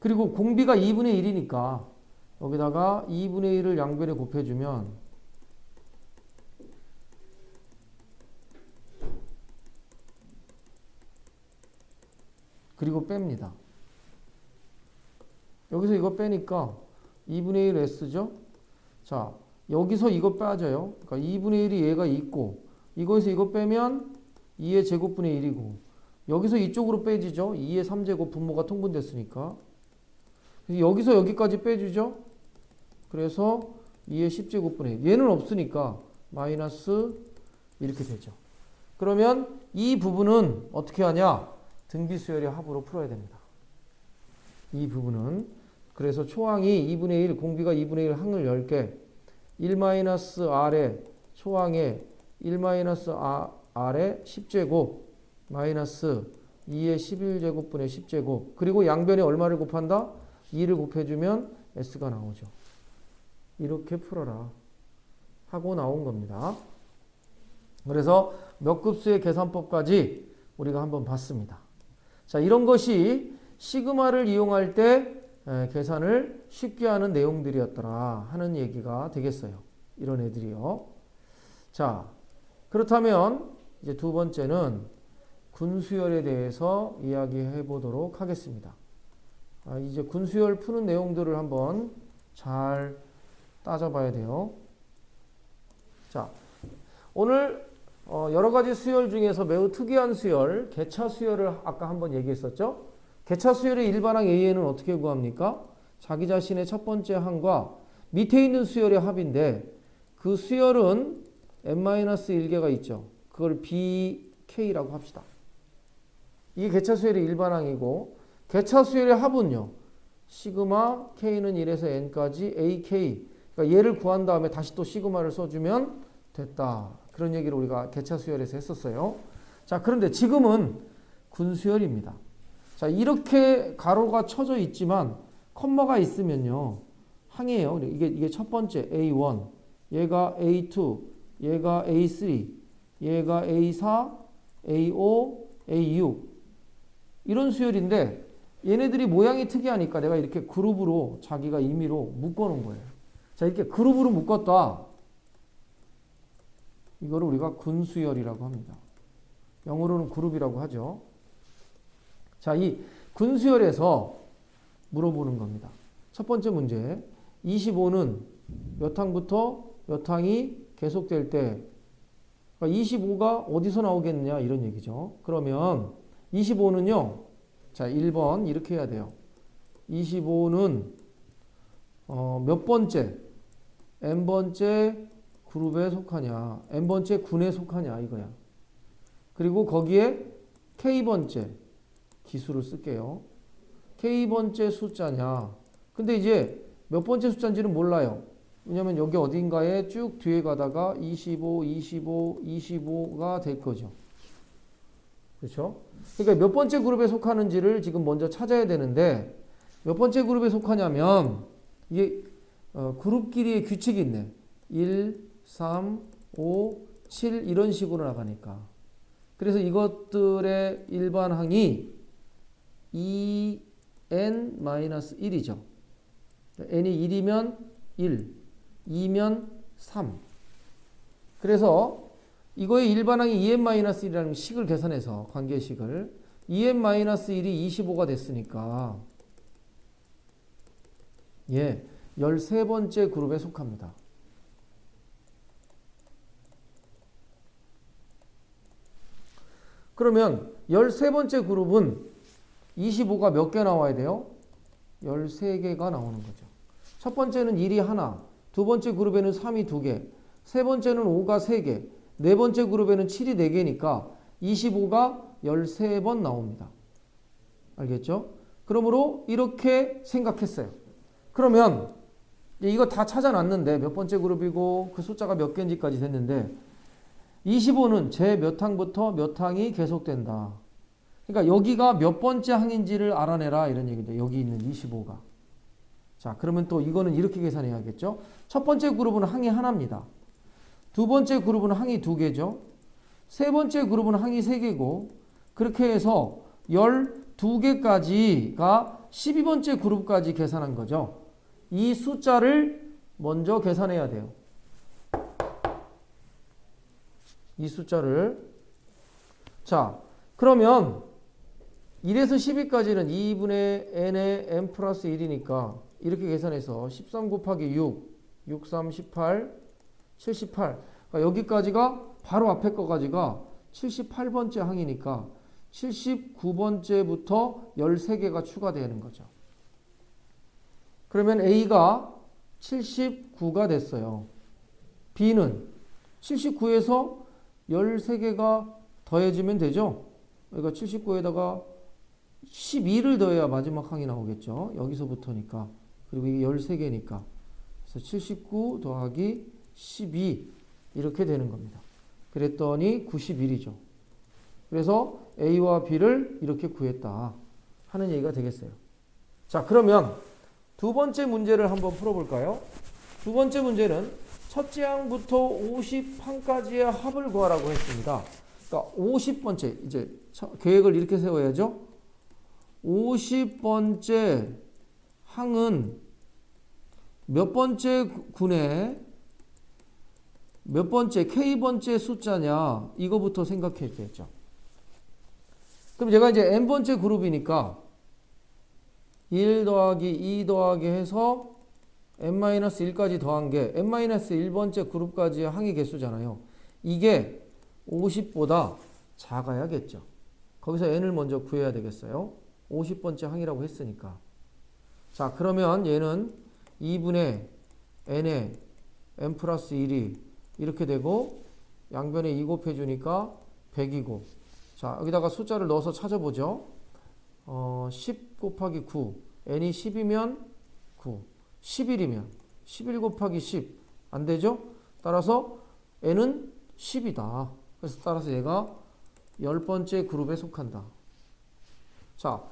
그리고 공비가 2분의 1이니까 여기다가 2분의 1을 양변에 곱해주면 그리고 뺍니다. 여기서 이거 빼니까 2분의 1 S죠? 자, 여기서 이거 빠져요. 그러니까 2분의 1이 얘가 있고 이거에서 이거 빼면 2의 제곱분의 1이고 여기서 이쪽으로 빼지죠? 2의 3제곱 분모가 통분됐으니까 여기서 여기까지 빼주죠? 그래서 2의 10제곱분의 1. 얘는 없으니까 마이너스 이렇게 되죠. 그러면 이 부분은 어떻게 하냐? 등비수열의 합으로 풀어야 됩니다. 이 부분은 그래서 초항이 2분의 1, 공비가 2분의 1 항을 10개 1-r에 초항에 1-r에 10제곱 마이너스 2의 11제곱분의 10제곱 그리고 양변에 얼마를 곱한다? 2를 곱해주면 S가 나오죠. 이렇게 풀어라 하고 나온 겁니다. 그래서 몇 급수의 계산법까지 우리가 한번 봤습니다. 자, 이런 것이 시그마를 이용할 때 계산을 쉽게 하는 내용들이었더라 하는 얘기가 되겠어요. 이런 애들이요. 자, 그렇다면 이제 두 번째는 군수열에 대해서 이야기해 보도록 하겠습니다. 이제 군수열 푸는 내용들을 한번 잘 따져봐야 돼요. 자, 오늘 여러 가지 수열 중에서 매우 특이한 수열, 개차 수열을 아까 한번 얘기했었죠. 개차 수열의 일반항 A에는 어떻게 구합니까? 자기 자신의 첫 번째 항과 밑에 있는 수열의 합인데 그 수열은 n-1개가 있죠. 그걸 bk라고 합시다. 이게 개차 수열의 일반항이고 개차 수열의 합은요. 시그마 k는 1에서 n까지 ak. 그러니까 얘를 구한 다음에 다시 또 시그마를 써주면 됐다. 그런 얘기를 우리가 개차 수열에서 했었어요. 자, 그런데 지금은 군수열입니다. 자, 이렇게 가로가 쳐져 있지만 컴마가 있으면요. 항이에요. 이게 첫 번째 A1, 얘가 A2, 얘가 A3, 얘가 A4, A5, A6 이런 수열인데 얘네들이 모양이 특이하니까 내가 이렇게 그룹으로 자기가 임의로 묶어놓은 거예요. 자, 이렇게 그룹으로 묶었다. 이거를 우리가 군수열이라고 합니다. 영어로는 그룹이라고 하죠. 자, 이 군수열에서 물어보는 겁니다. 첫 번째 문제. 25는 몇 항부터 몇 항이 계속될 때, 그러니까 25가 어디서 나오겠느냐 이런 얘기죠. 그러면 25는요. 자, 1번 이렇게 해야 돼요. 25는 몇 번째, n번째 그룹에 속하냐, n번째 군에 속하냐 이거야. 그리고 거기에 k번째 기수를 쓸게요. k번째 숫자냐. 근데 이제 몇 번째 숫자인지는 몰라요. 왜냐면 여기 어딘가에 쭉 뒤에 가다가 25, 25, 25가 될 거죠. 그렇죠? 그러니까 몇 번째 그룹에 속하는지를 지금 먼저 찾아야 되는데 몇 번째 그룹에 속하냐면 이게 그룹끼리의 규칙이 있네. 1, 3, 5, 7 이런 식으로 나가니까. 그래서 이것들의 일반항이 2n-1이죠. n이 1이면 1, 2면 3. 그래서 이거의 일반항이 2n-1이라는 식을 계산해서 관계식을 2n-1이 25가 됐으니까 예, 13번째 그룹에 속합니다. 그러면 13번째 그룹은 25가 몇 개 나와야 돼요? 13개가 나오는 거죠. 첫 번째는 1이 하나, 두 번째 그룹에는 3이 2개, 세 번째는 5가 3개, 네 번째 그룹에는 7이 4개니까 25가 13번 나옵니다. 알겠죠? 그러므로 이렇게 생각했어요. 그러면 이거 다 찾아놨는데 몇 번째 그룹이고 그 숫자가 몇 개인지까지 됐는데 25는 제 몇 항부터 몇 항이 계속된다. 그러니까 여기가 몇 번째 항인지를 알아내라 이런 얘기죠. 여기 있는 25가. 자, 그러면 또 이거는 이렇게 계산해야겠죠. 첫 번째 그룹은 항이 하나입니다. 두 번째 그룹은 항이 2개죠. 세 번째 그룹은 항이 3개고 그렇게 해서 12개까지가 12번째 그룹까지 계산한 거죠. 이 숫자를 먼저 계산해야 돼요. 이 숫자를. 자, 그러면 1에서 12까지는 2분의 n의 n 플러스 1이니까 이렇게 계산해서 13 곱하기 6, 6, 3, 18, 78. 그러니까 여기까지가 바로 앞에 거까지가 78번째 항이니까 79번째부터 13개가 추가되는 거죠. 그러면 A가 79가 됐어요. B는 79에서 13개가 더해지면 되죠. 그러니까 79에다가 12를 더해야 마지막 항이 나오겠죠. 여기서부터니까. 그리고 이게 13개니까. 그래서 79 더하기 12 이렇게 되는 겁니다. 그랬더니 91이죠. 그래서 A와 B를 이렇게 구했다 하는 얘기가 되겠어요. 자, 그러면 두 번째 문제를 한번 풀어볼까요? 두 번째 문제는 첫째 항부터 50항까지의 합을 구하라고 했습니다. 그러니까 50번째 이제 계획을 이렇게 세워야죠. 50번째 항은 몇 번째 군에 몇 번째 K번째 숫자냐 이거부터 생각했겠죠. 그럼 제가 이제 N번째 그룹이니까 1 더하기 2 더하기 해서 n-1까지 더한 게 n-1번째 그룹까지의 항의 개수잖아요. 이게 50보다 작아야겠죠. 거기서 n을 먼저 구해야 되겠어요. 50번째 항이라고 했으니까. 자, 그러면 얘는 2분의 n의 n 플러스 1이 이렇게 되고 양변에 2 곱해주니까 100이고 자 여기다가 숫자를 넣어서 찾아보죠. 10 곱하기 9 n이 10이면 9 11이면 11 곱하기 10 안되죠? 따라서 n은 10이다. 그래서 따라서 얘가 10번째 그룹에 속한다. 자,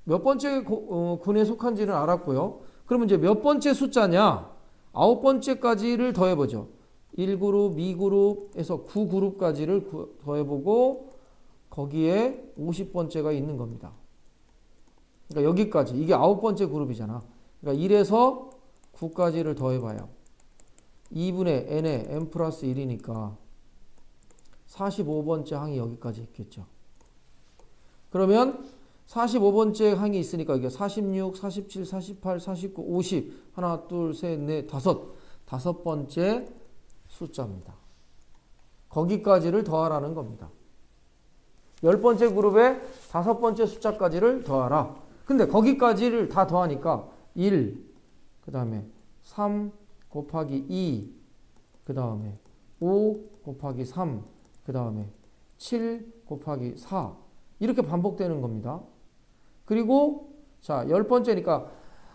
몇 번째 군에 속한지는 알았고요. 그러면 이제 몇 번째 숫자냐? 9번째까지를 더해보죠. 1그룹, 2그룹에서 9그룹까지를 더해보고 거기에 50번째가 있는 겁니다. 그러니까 여기까지. 이게 9번째 그룹이잖아. 그러니까 1에서 9까지를 더해봐요. 2분의 n에 n 플러스 1이니까 45번째 항이 여기까지 있겠죠. 그러면 45번째 항이 있으니까 이게 46, 47, 48, 49, 50 하나, 둘, 셋, 넷, 다섯 번째 숫자입니다. 거기까지를 더하라는 겁니다. 10번째 그룹에 5번째 숫자까지를 더하라. 근데 거기까지를 다 더하니까 1, 그 다음에 3 곱하기 2, 그 다음에 5 곱하기 3, 그 다음에 7 곱하기 4 이렇게 반복되는 겁니다. 그리고 자 10번째니까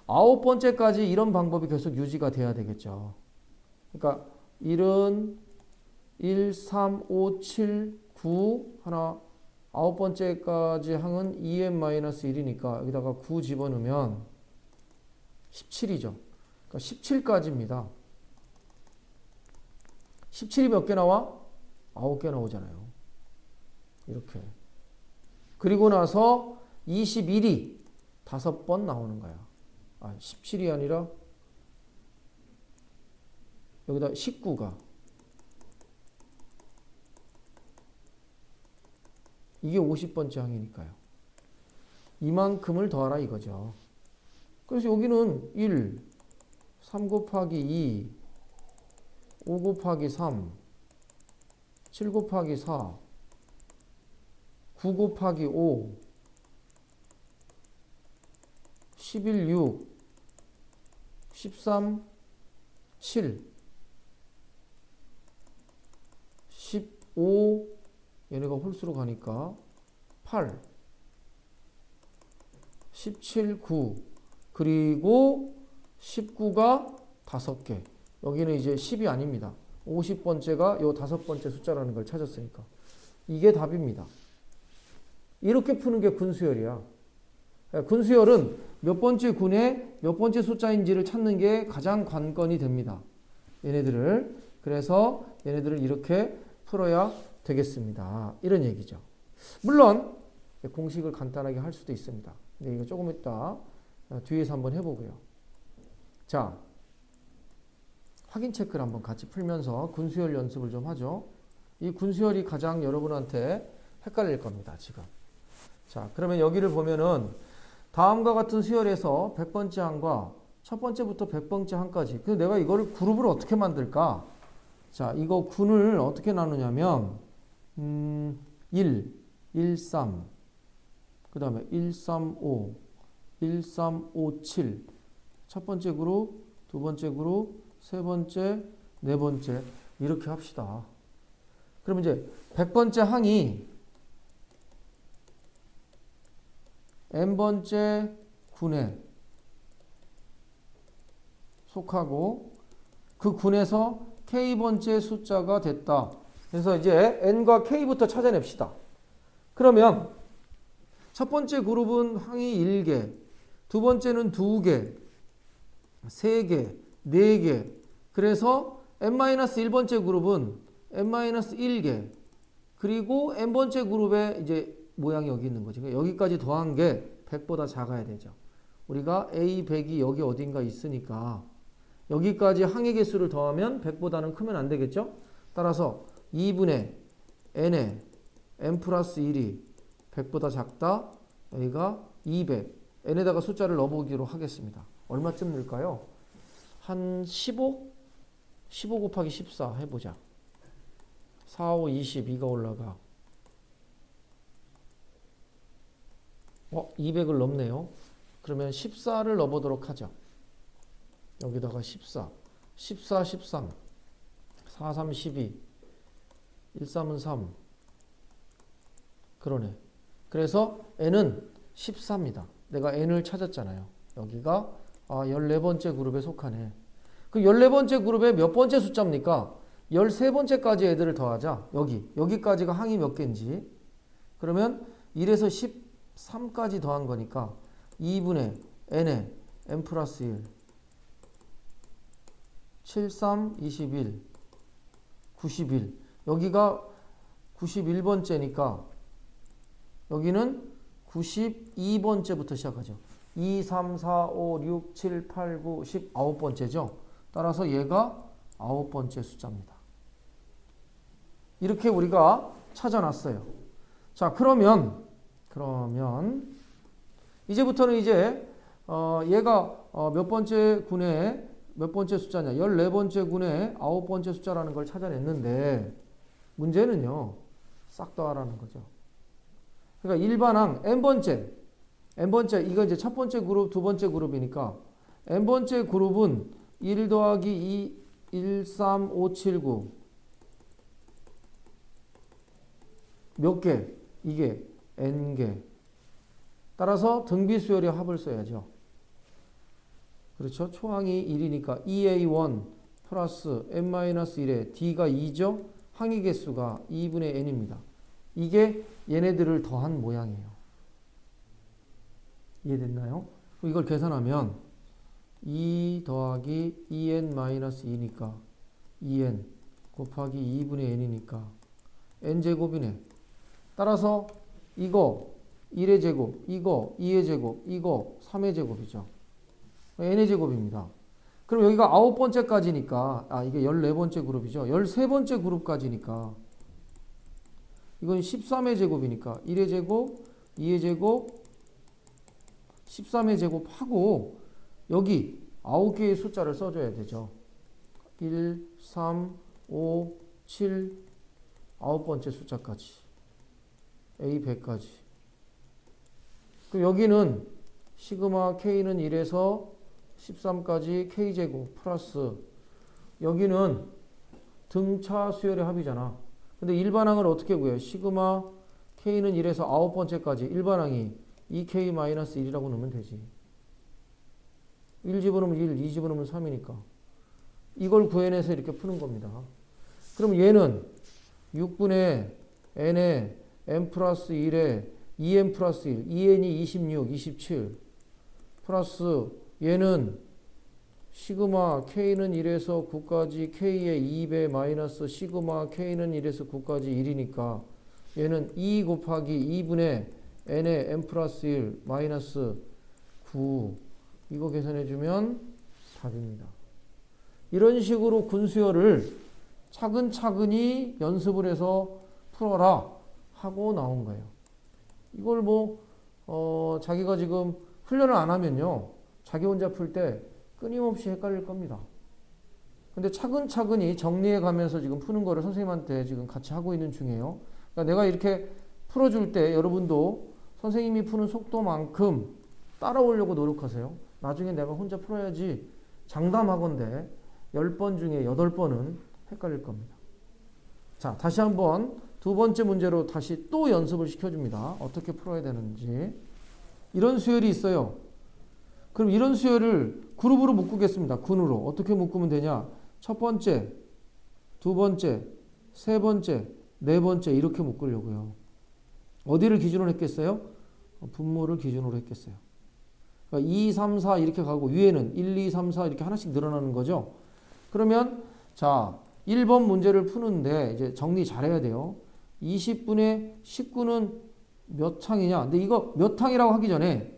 9번째까지 이런 방법이 계속 유지가 돼야 되겠죠. 그러니까 1은 1, 3, 5, 7, 9 하나 9번째까지 항은 2n-1이니까 여기다가 9 집어넣으면 17이죠. 그러니까 17까지입니다. 17이 몇 개 나와? 9개 나오잖아요. 이렇게. 그리고 나서 21이 5번 나오는 거야. 17이 아니라 여기다 19가. 이게 50번째 항이니까요. 이만큼을 더하라 이거죠. 그래서 여기는 1, 3 곱하기 2, 5 곱하기 3, 7 곱하기 4, 9 곱하기 5, 11, 6, 13, 7, 15, 얘네가 홀수로 가니까 8, 17, 9, 그리고 19가 5개. 여기는 이제 10이 아닙니다. 50번째가 요 5번째 숫자라는 걸 찾았으니까. 이게 답입니다. 이렇게 푸는 게 군수열이야. 군수열은 몇 번째 군에 몇 번째 숫자인지를 찾는 게 가장 관건이 됩니다. 얘네들을. 그래서 얘네들을 이렇게 풀어야 되겠습니다. 이런 얘기죠. 물론 공식을 간단하게 할 수도 있습니다. 근데 이거 조금 이따 뒤에서 한번 해보고요. 자, 확인 체크를 한번 같이 풀면서 군수열 연습을 좀 하죠. 이 군수열이 가장 여러분한테 헷갈릴 겁니다. 지금. 자, 그러면 여기를 보면은 다음과 같은 수열에서 100번째 항과 첫 번째부터 100번째 항까지. 근데 내가 이거를 그룹을 어떻게 만들까? 자, 이거 군을 어떻게 나누냐면 1, 1, 3, 그 다음에 1, 3, 5, 1, 3, 5, 7 첫 번째 그룹, 두 번째 그룹, 세 번째, 네 번째 이렇게 합시다. 그럼 이제 100번째 항이 n번째 군에 속하고 그 군에서 k번째 숫자가 됐다. 그래서 이제 n과 k부터 찾아냅시다. 그러면 첫 번째 그룹은 항이 1개, 두 번째는 2개, 3개, 4개. 그래서 n-1번째 그룹은 n-1개. 그리고 n번째 그룹에 이제 모양이 여기 있는 거죠. 여기까지 더한 게 100보다 작아야 되죠. 우리가 A 100이 여기 어딘가 있으니까 여기까지 항의 개수를 더하면 100보다는 크면 안 되겠죠? 따라서 2분의 n에 n 플러스 1이 100보다 작다. 여기가 200. n에다가 숫자를 넣어보기로 하겠습니다. 얼마쯤 넣을까요? 한 15? 15 곱하기 14 해보자. 4, 5, 22가 올라가. 200을 넘네요. 그러면 14를 넣어보도록 하죠. 여기다가 14, 14, 13. 4, 3, 12. 1, 3은 3. 그러네. 그래서 n은 14입니다. 내가 n을 찾았잖아요. 여기가 14번째 그룹에 속하네. 그 14번째 그룹의 몇 번째 숫자입니까? 13번째까지 애들을 더하자. 여기까지가 항이 몇 개인지. 그러면 1에서 13까지 더한 거니까 2분의 n에 n 플러스 1. 7, 3, 21. 91. 여기가 91번째니까 여기는 92번째부터 시작하죠. 2, 3, 4, 5, 6, 7, 8, 9, 10, 9번째죠. 따라서 얘가 9번째 숫자입니다. 이렇게 우리가 찾아놨어요. 자, 그러면 이제부터는 이제 얘가 몇 번째 군에 몇 번째 숫자냐? 14번째 군에 9번째 숫자라는 걸 찾아냈는데 문제는요. 싹 더하라는 거죠. 그러니까 일반항 n번째 이거 이제 첫 번째 그룹, 두 번째 그룹이니까 n번째 그룹은 1 더하기 2, 1, 3, 5, 7, 9 몇 개? 이게 n개. 따라서 등비수열의 합을 써야죠. 그렇죠? 초항이 1이니까 2a1 플러스 n-1에 d가 2죠? 항의 개수가 2분의 n입니다. 이게 얘네들을 더한 모양이에요. 이해됐나요? 이걸 계산하면 2 더하기 2n-2니까 2n 곱하기 2분의 n이니까 n제곱이네. 따라서 이거 1의 제곱, 이거 2의 제곱, 이거 3의 제곱이죠. n의 제곱입니다. 그럼 여기가 9번째까지니까 이게 14번째 그룹이죠. 13번째 그룹까지니까 이건 13의 제곱이니까 1의 제곱, 2의 제곱, 13의 제곱하고 여기 9개의 숫자를 써줘야 되죠. 1, 3, 5, 7, 9번째 숫자까지 A 100까지. 그럼 여기는 시그마 K는 1에서 13까지 K제곱 플러스 여기는 등차 수열의 합이잖아. 근데 일반항을 어떻게 구해요? 시그마 K는 1에서 9번째까지 일반항이 2K-1이라고 넣으면 되지. 1 집어넣으면 1, 2 집어넣으면 3이니까. 이걸 구해내서 이렇게 푸는 겁니다. 그럼 얘는 6분의 n에 n 플러스 1에 2n 플러스 1, 2n이 26, 27 플러스 얘는 시그마 K는 1에서 9까지 K의 2배 마이너스 시그마 K는 1에서 9까지 1이니까 얘는 2 곱하기 2분의 n의 n 플러스 1 마이너스 9 이거 계산해주면 답입니다. 이런 식으로 군수열을 차근차근히 연습을 해서 풀어라 하고 나온 거예요. 이걸 자기가 지금 훈련을 안 하면요. 자기 혼자 풀 때 끊임없이 헷갈릴 겁니다. 근데 차근차근히 정리해 가면서 지금 푸는 거를 선생님한테 지금 같이 하고 있는 중이에요. 그러니까 내가 이렇게 풀어줄 때 여러분도 선생님이 푸는 속도만큼 따라오려고 노력하세요. 나중에 내가 혼자 풀어야지 장담하건대 10번 중에 8번은 헷갈릴 겁니다. 자, 다시 한번 두 번째 문제로 다시 또 연습을 시켜줍니다. 어떻게 풀어야 되는지. 이런 수열이 있어요. 그럼 이런 수열을 그룹으로 묶겠습니다. 군으로. 어떻게 묶으면 되냐? 첫 번째, 두 번째, 세 번째, 네 번째 이렇게 묶으려고요. 어디를 기준으로 했겠어요? 분모를 기준으로 했겠어요. 그러니까 2, 3, 4 이렇게 가고 위에는 1, 2, 3, 4 이렇게 하나씩 늘어나는 거죠. 그러면 자 1번 문제를 푸는데 이제 정리 잘해야 돼요. 20분의 19는 몇 항이냐? 근데 이거 몇 항이라고 하기 전에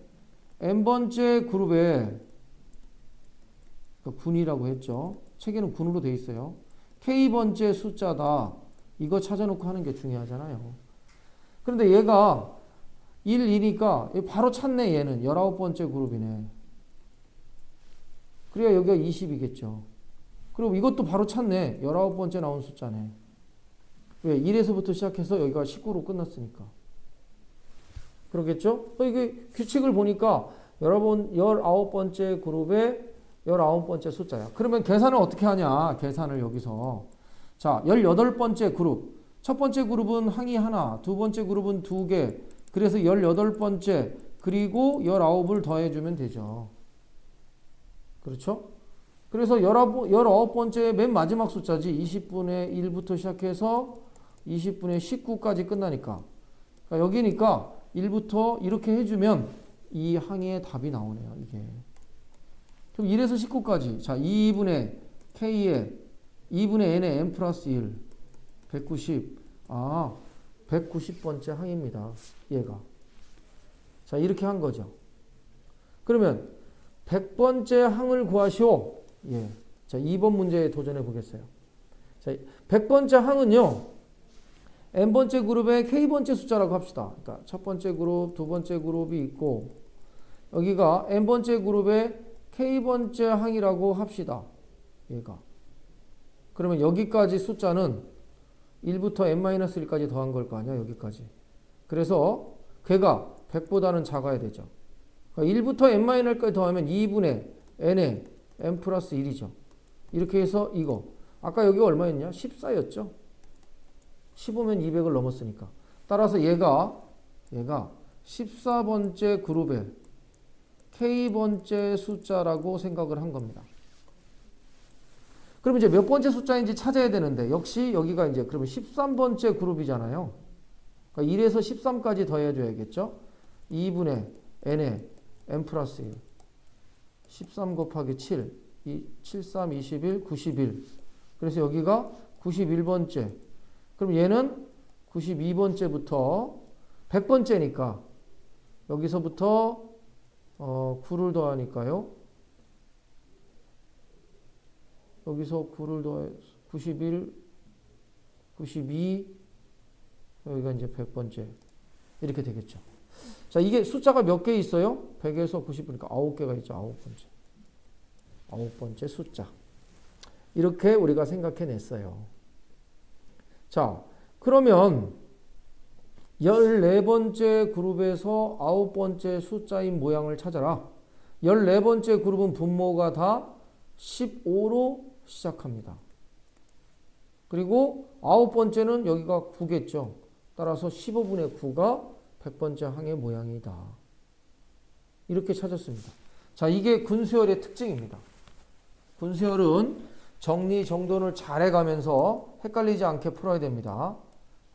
n번째 그룹에 군이라고 했죠. 책에는 군으로 돼 있어요. k번째 숫자다. 이거 찾아놓고 하는 게 중요하잖아요. 그런데 얘가 1, 2니까 바로 찾네. 얘는 19번째 그룹이네. 그래야 여기가 20이겠죠. 그리고 이것도 바로 찾네. 19번째 나온 숫자네. 왜? 1에서부터 시작해서 여기가 19로 끝났으니까. 그렇겠죠? 이게 규칙을 보니까 여러분 19번째 그룹에 19번째 숫자야. 그러면 계산을 어떻게 하냐? 계산을 여기서 자, 18번째 그룹. 첫 번째 그룹은 항이 하나, 두 번째 그룹은 두 개. 그래서 18번째, 그리고 19을 더해주면 되죠. 그렇죠? 그래서 19번째 맨 마지막 숫자지. 20분의 1부터 시작해서 20분의 19까지 끝나니까. 그러니까 여기니까 1부터 이렇게 해주면 이 항의 답이 나오네요. 이게. 그럼 1에서 19까지. 자, 2분의 K에 2분의 N에 N 플러스 1. 190. 190번째 항입니다. 얘가. 자, 이렇게 한 거죠. 그러면 100번째 항을 구하시오. 예. 자, 2번 문제에 도전해 보겠어요. 자, 100번째 항은요. n번째 그룹의 k번째 숫자라고 합시다. 그러니까 첫 번째 그룹, 두 번째 그룹이 있고 여기가 n번째 그룹의 k번째 항이라고 합시다. 얘가. 그러면 여기까지 숫자는 1부터 n-1까지 더한 걸 거 아니야. 여기까지. 그래서 걔가 100보다는 작아야 되죠. 그러니까 1부터 n-1까지 더하면 2분의 n에 n 플러스 1이죠. 이렇게 해서 이거. 아까 여기가 얼마였냐? 14였죠. 15면 200을 넘었으니까. 따라서 얘가 14번째 그룹의 k번째 숫자라고 생각을 한 겁니다. 그럼 이제 몇 번째 숫자인지 찾아야 되는데 역시 여기가 이제 그러면 13번째 그룹이잖아요. 그러니까 1에서 13까지 더해줘야겠죠. 2분의 n에 n 플러스 1. 13 곱하기 7. 7, 3, 21, 91. 그래서 여기가 91번째. 그럼 얘는 92번째부터 100번째니까 여기서부터 9를 더하니까요. 여기서 9를 더해 91, 92, 여기가 이제 100번째. 이렇게 되겠죠. 자, 이게 숫자가 몇 개 있어요? 100에서 90이니까 9개가 있죠. 9번째. 9번째 숫자. 이렇게 우리가 생각해냈어요. 자, 그러면 14번째 그룹에서 9번째 숫자인 모양을 찾아라. 14번째 그룹은 분모가 다 15로 시작합니다. 그리고 9번째는 여기가 9겠죠. 따라서 15분의 9가 100번째 항의 모양이다. 이렇게 찾았습니다. 자, 이게 군수열의 특징입니다. 군수열은 정리정돈을 잘 해가면서 헷갈리지 않게 풀어야 됩니다.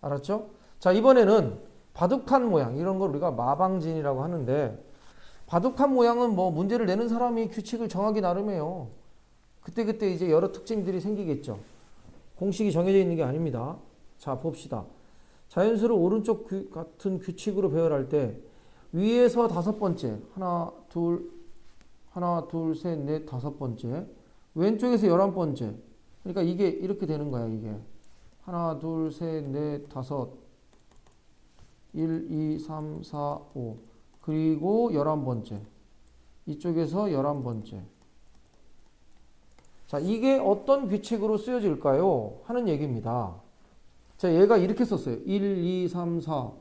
알았죠? 자, 이번에는 바둑판 모양, 이런 걸 우리가 마방진이라고 하는데 바둑판 모양은 뭐 문제를 내는 사람이 규칙을 정하기 나름이에요. 그때그때 이제 여러 특징들이 생기겠죠. 공식이 정해져 있는 게 아닙니다. 자, 봅시다. 자연수를 오른쪽 같은 규칙으로 배열할 때 위에서 5번째, 하나, 둘, 셋, 넷, 5번째, 왼쪽에서 11번째. 그러니까 이게 이렇게 되는 거야, 이게. 하나, 둘, 셋, 넷, 5, 1, 2, 3, 4, 5. 그리고 11번째. 이쪽에서 11번째. 자, 이게 어떤 규칙으로 쓰여질까요? 하는 얘기입니다. 자, 얘가 이렇게 썼어요. 1, 2, 3, 4,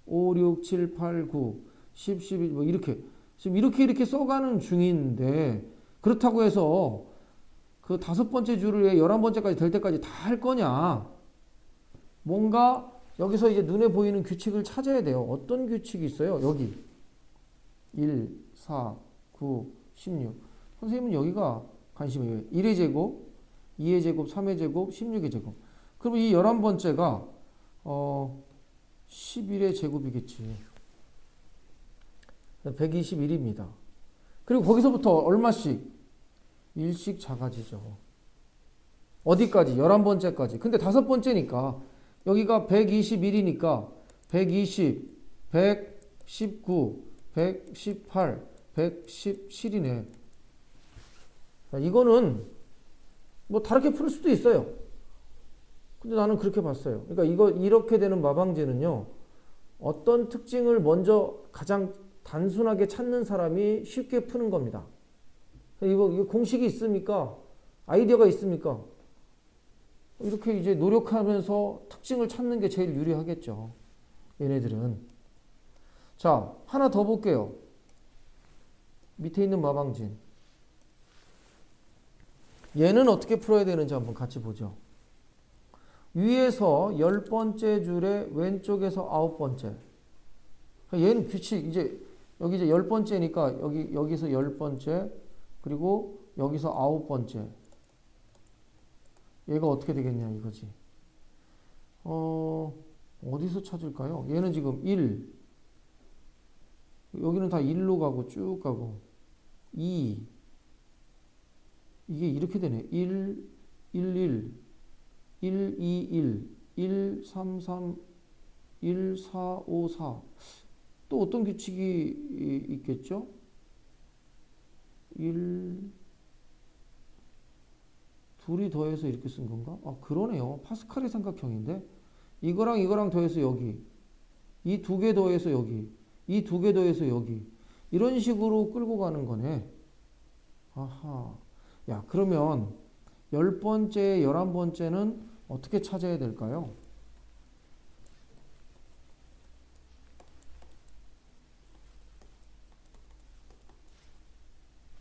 5, 6, 7, 8, 9, 10, 11, 뭐 이렇게. 지금 이렇게 써가는 중인데, 그렇다고 해서 그 5번째 줄을 11번째까지 될 때까지 다 할 거냐? 뭔가 여기서 이제 눈에 보이는 규칙을 찾아야 돼요. 어떤 규칙이 있어요? 여기. 1, 4, 9, 16. 선생님은 여기가 관심이에요. 1의 제곱, 2의 제곱, 3의 제곱, 16의 제곱. 그럼 이 11번째가 11의 제곱이겠지. 121입니다. 그리고 거기서부터 얼마씩? 1씩 작아지죠. 어디까지? 11번째까지. 근데 5번째니까 여기가 121이니까 120, 119, 118, 117이네. 이거는 뭐 다르게 풀 수도 있어요. 근데 나는 그렇게 봤어요. 그러니까 이렇게 되는 마방제는요. 어떤 특징을 먼저 가장 단순하게 찾는 사람이 쉽게 푸는 겁니다. 이거 공식이 있습니까? 아이디어가 있습니까? 이렇게 이제 노력하면서 특징을 찾는 게 제일 유리하겠죠. 얘네들은. 자, 하나 더 볼게요. 밑에 있는 마방진. 얘는 어떻게 풀어야 되는지 한번 같이 보죠. 위에서 10번째 줄의 왼쪽에서 9번째. 얘는 규칙, 이제 여기 이제 10번째니까 여기서 10번째, 그리고 여기서 9번째. 얘가 어떻게 되겠냐 이거지. 어디서 찾을까요? 얘는 지금 1, 여기는 다 1로 가고 쭉 가고 2, 이게 이렇게 되네. 1, 1, 1, 1, 2, 1, 1, 3, 3, 1, 4, 5, 4. 또 어떤 규칙이 있겠죠? 1, 둘이 더해서 이렇게 쓴 건가? 아, 그러네요. 파스칼의 삼각형인데 이거랑 이거랑 더해서 여기, 이 두 개 더해서 여기, 이 두 개 더해서 여기, 이런 식으로 끌고 가는 거네. 아하. 야, 그러면 10번째, 11번째는 어떻게 찾아야 될까요?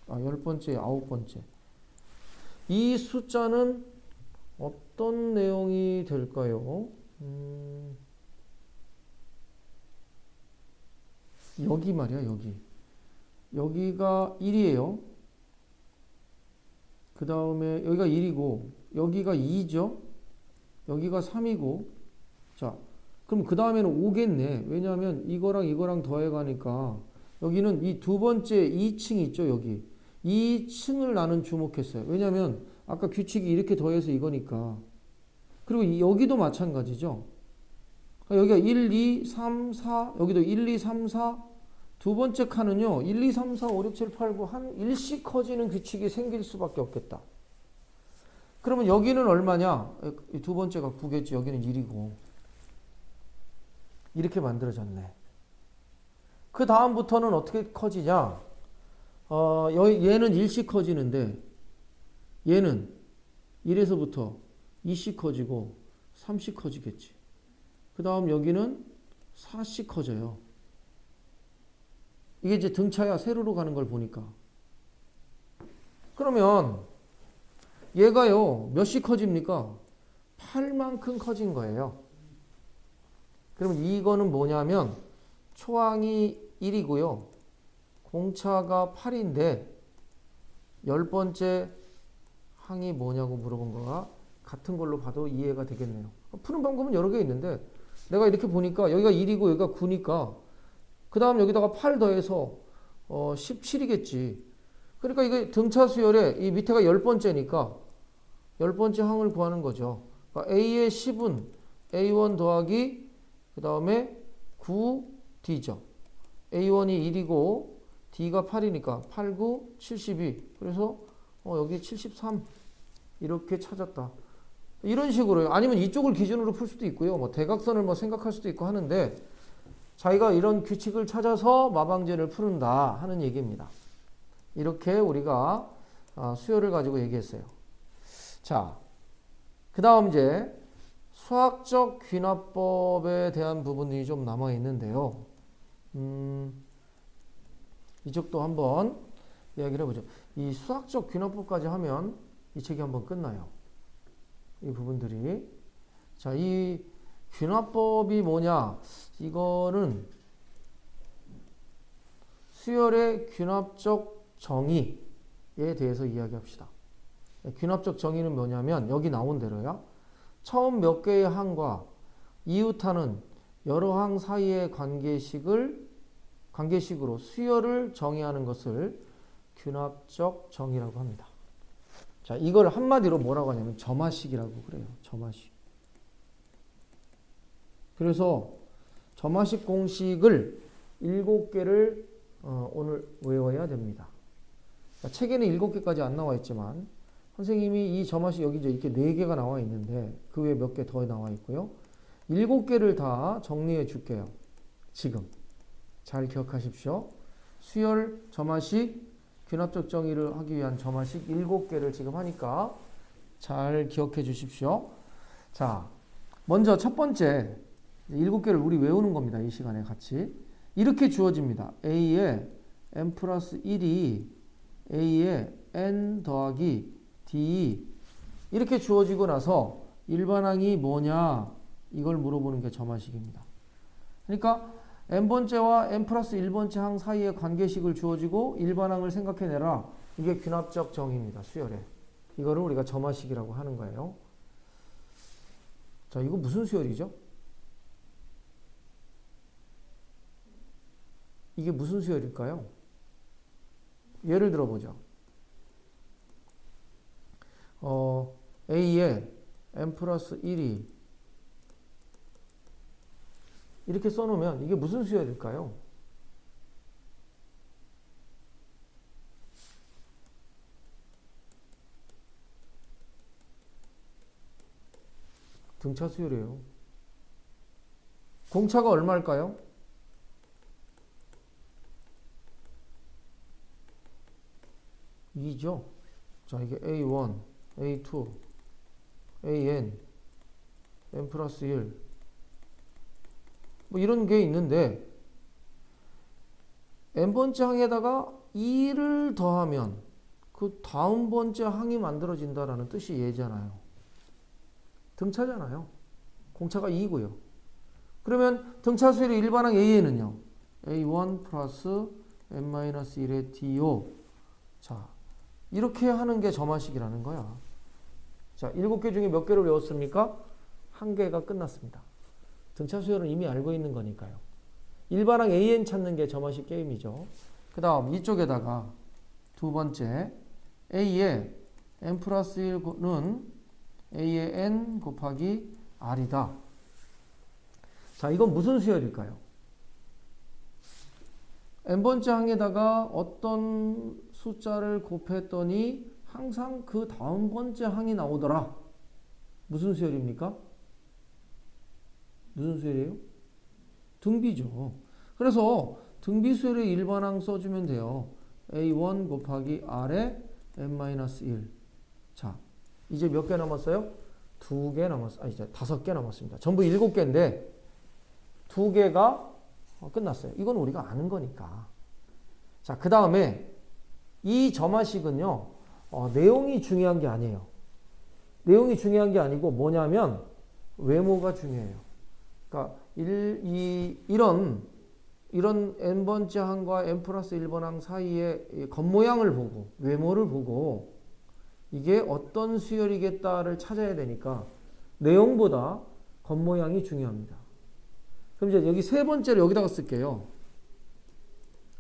아, 10번째, 9번째. 이 숫자는 어떤 내용이 될까요? 여기 말이야, 여기. 여기가 1이에요. 그 다음에 여기가 1이고, 여기가 2죠? 여기가 3이고, 자, 그럼 그 다음에는 5겠네. 왜냐하면 이거랑 이거랑 더해가니까, 여기는 이 두 번째 2층 있죠, 여기. 2층을 나는 주목했어요. 왜냐하면 아까 규칙이 이렇게 더해서 이거니까. 그리고 여기도 마찬가지죠. 여기가 1, 2, 3, 4, 여기도 1, 2, 3, 4. 두 번째 칸은요, 1, 2, 3, 4, 5, 6, 7, 8, 9, 한 1씩 커지는 규칙이 생길 수밖에 없겠다. 그러면 여기는 얼마냐? 두 번째가 9겠지. 여기는 1이고. 이렇게 만들어졌네. 그 다음부터는 어떻게 커지냐? 얘는 1씩 커지는데, 얘는 1에서부터 2씩 커지고 3씩 커지겠지. 그 다음 여기는 4씩 커져요. 이게 이제 등차야 세로로 가는 걸 보니까. 그러면 얘가요, 몇씩 커집니까? 8만큼 커진 거예요. 그러면 이거는 뭐냐면 초항이 1이고요. 공차가 8인데 10번째 항이 뭐냐고 물어본 거가 같은 걸로 봐도 이해가 되겠네요. 푸는 방법은 여러 개 있는데 내가 이렇게 보니까 여기가 1이고 여기가 9니까 그 다음 여기다가 8 더해서 17이겠지. 그러니까 이게 등차 수열에 이 밑에가 10번째니까 10번째 항을 구하는 거죠. 그러니까 A의 10은 A1 더하기 그 다음에 9D죠. A1이 1이고 D가 8이니까 8, 9, 72. 그래서 여기 73 이렇게 찾았다. 이런 식으로요. 아니면 이쪽을 기준으로 풀 수도 있고요. 뭐 대각선을 뭐 생각할 수도 있고 하는데 자기가 이런 규칙을 찾아서 마방제를 푸는다 하는 얘기입니다. 이렇게 우리가 수열을 가지고 얘기했어요. 자, 그 다음 이제 수학적 귀납법에 대한 부분이 좀 남아 있는데요. 이쪽도 한번 이야기를 해보죠. 이 수학적 귀납법까지 하면 이 책이 한번 끝나요. 이 부분들이. 자, 이 귀납법이 뭐냐? 이거는 수열의 귀납적 정의에 대해서 이야기합시다. 귀납적 정의는 뭐냐면 여기 나온 대로야. 처음 몇 개의 항과 이웃하는 여러 항 사이의 관계식으로 수열을 정의하는 것을 귀납적 정의라고 합니다. 자, 이걸 한마디로 뭐라고 하냐면 점화식이라고 그래요. 점화식. 그래서 점화식 공식을 7개를 오늘 외워야 됩니다. 책에는 7개까지 안 나와 있지만 선생님이 이 점화식 여기 이제 이렇게 4개가 나와 있는데 그 외에 몇 개 더 나와 있고요. 7개를 다 정리해 줄게요. 지금. 잘 기억하십시오. 수열, 점화식, 귀납적 정의를 하기 위한 점화식 7개를 지금 하니까 잘 기억해 주십시오. 자, 먼저 첫 번째 7개를 우리 외우는 겁니다. 이 시간에 같이. 이렇게 주어집니다. A에 n 플러스 1이 A에 n 더하기 D 이렇게 주어지고 나서 일반항이 뭐냐 이걸 물어보는 게 점화식입니다. 그러니까 n번째와 n 플러스 1번째 항 사이의 관계식을 주어지고 일반항을 생각해내라. 이게 귀납적 정의입니다. 수열에. 이거를 우리가 점화식이라고 하는 거예요. 자, 이거 무슨 수열이죠? 이게 무슨 수열일까요? 예를 들어보죠. A에 n 플러스 1이 이렇게 써놓으면 이게 무슨 수열일까요? 등차 수열이에요. 공차가 얼마일까요? 2죠. 자, 이게 A1, A2, AN, n 플러스 1. 뭐 이런 게 있는데 n번째 항에다가 2를 더하면 그 다음 번째 항이 만들어진다라는 뜻이 얘잖아요. 등차잖아요. 공차가 2고요. 그러면 등차 수열의 일반항 A에는요. A1 플러스 n-1의 DO. 자, 이렇게 하는 게 점화식이라는 거야. 자, 7개 중에 몇 개를 외웠습니까? 1개가 끝났습니다. 등차 수열은 이미 알고 있는 거니까요. 일반항 AN 찾는 게 점화식 게임이죠. 그 다음 이쪽에다가 두 번째 A의 n 플러스 1는 A의 n 곱하기 R이다. 자, 이건 무슨 수열일까요? n번째 항에다가 어떤 숫자를 곱했더니 항상 그 다음 번째 항이 나오더라. 무슨 수열입니까? 무슨 수열이에요? 등비죠. 그래서 등비 수열의 일반항 써주면 돼요. A1 곱하기 R의 n-1. 자, 이제 몇 개 남았어요? 2개 남았어요. 아니, 이제 5개 남았습니다. 전부 7개인데 2개가 끝났어요. 이건 우리가 아는 거니까. 자, 그 다음에 이 점화식은요, 내용이 중요한 게 아니에요. 내용이 중요한 게 아니고 뭐냐면 외모가 중요해요. 그러니까 이런 n번째 항과 n 플러스 1번 항 사이의 겉모양을 보고 외모를 보고 이게 어떤 수열이겠다를 찾아야 되니까 내용보다 겉모양이 중요합니다. 그럼 이제 여기 세 번째를 여기다가 쓸게요.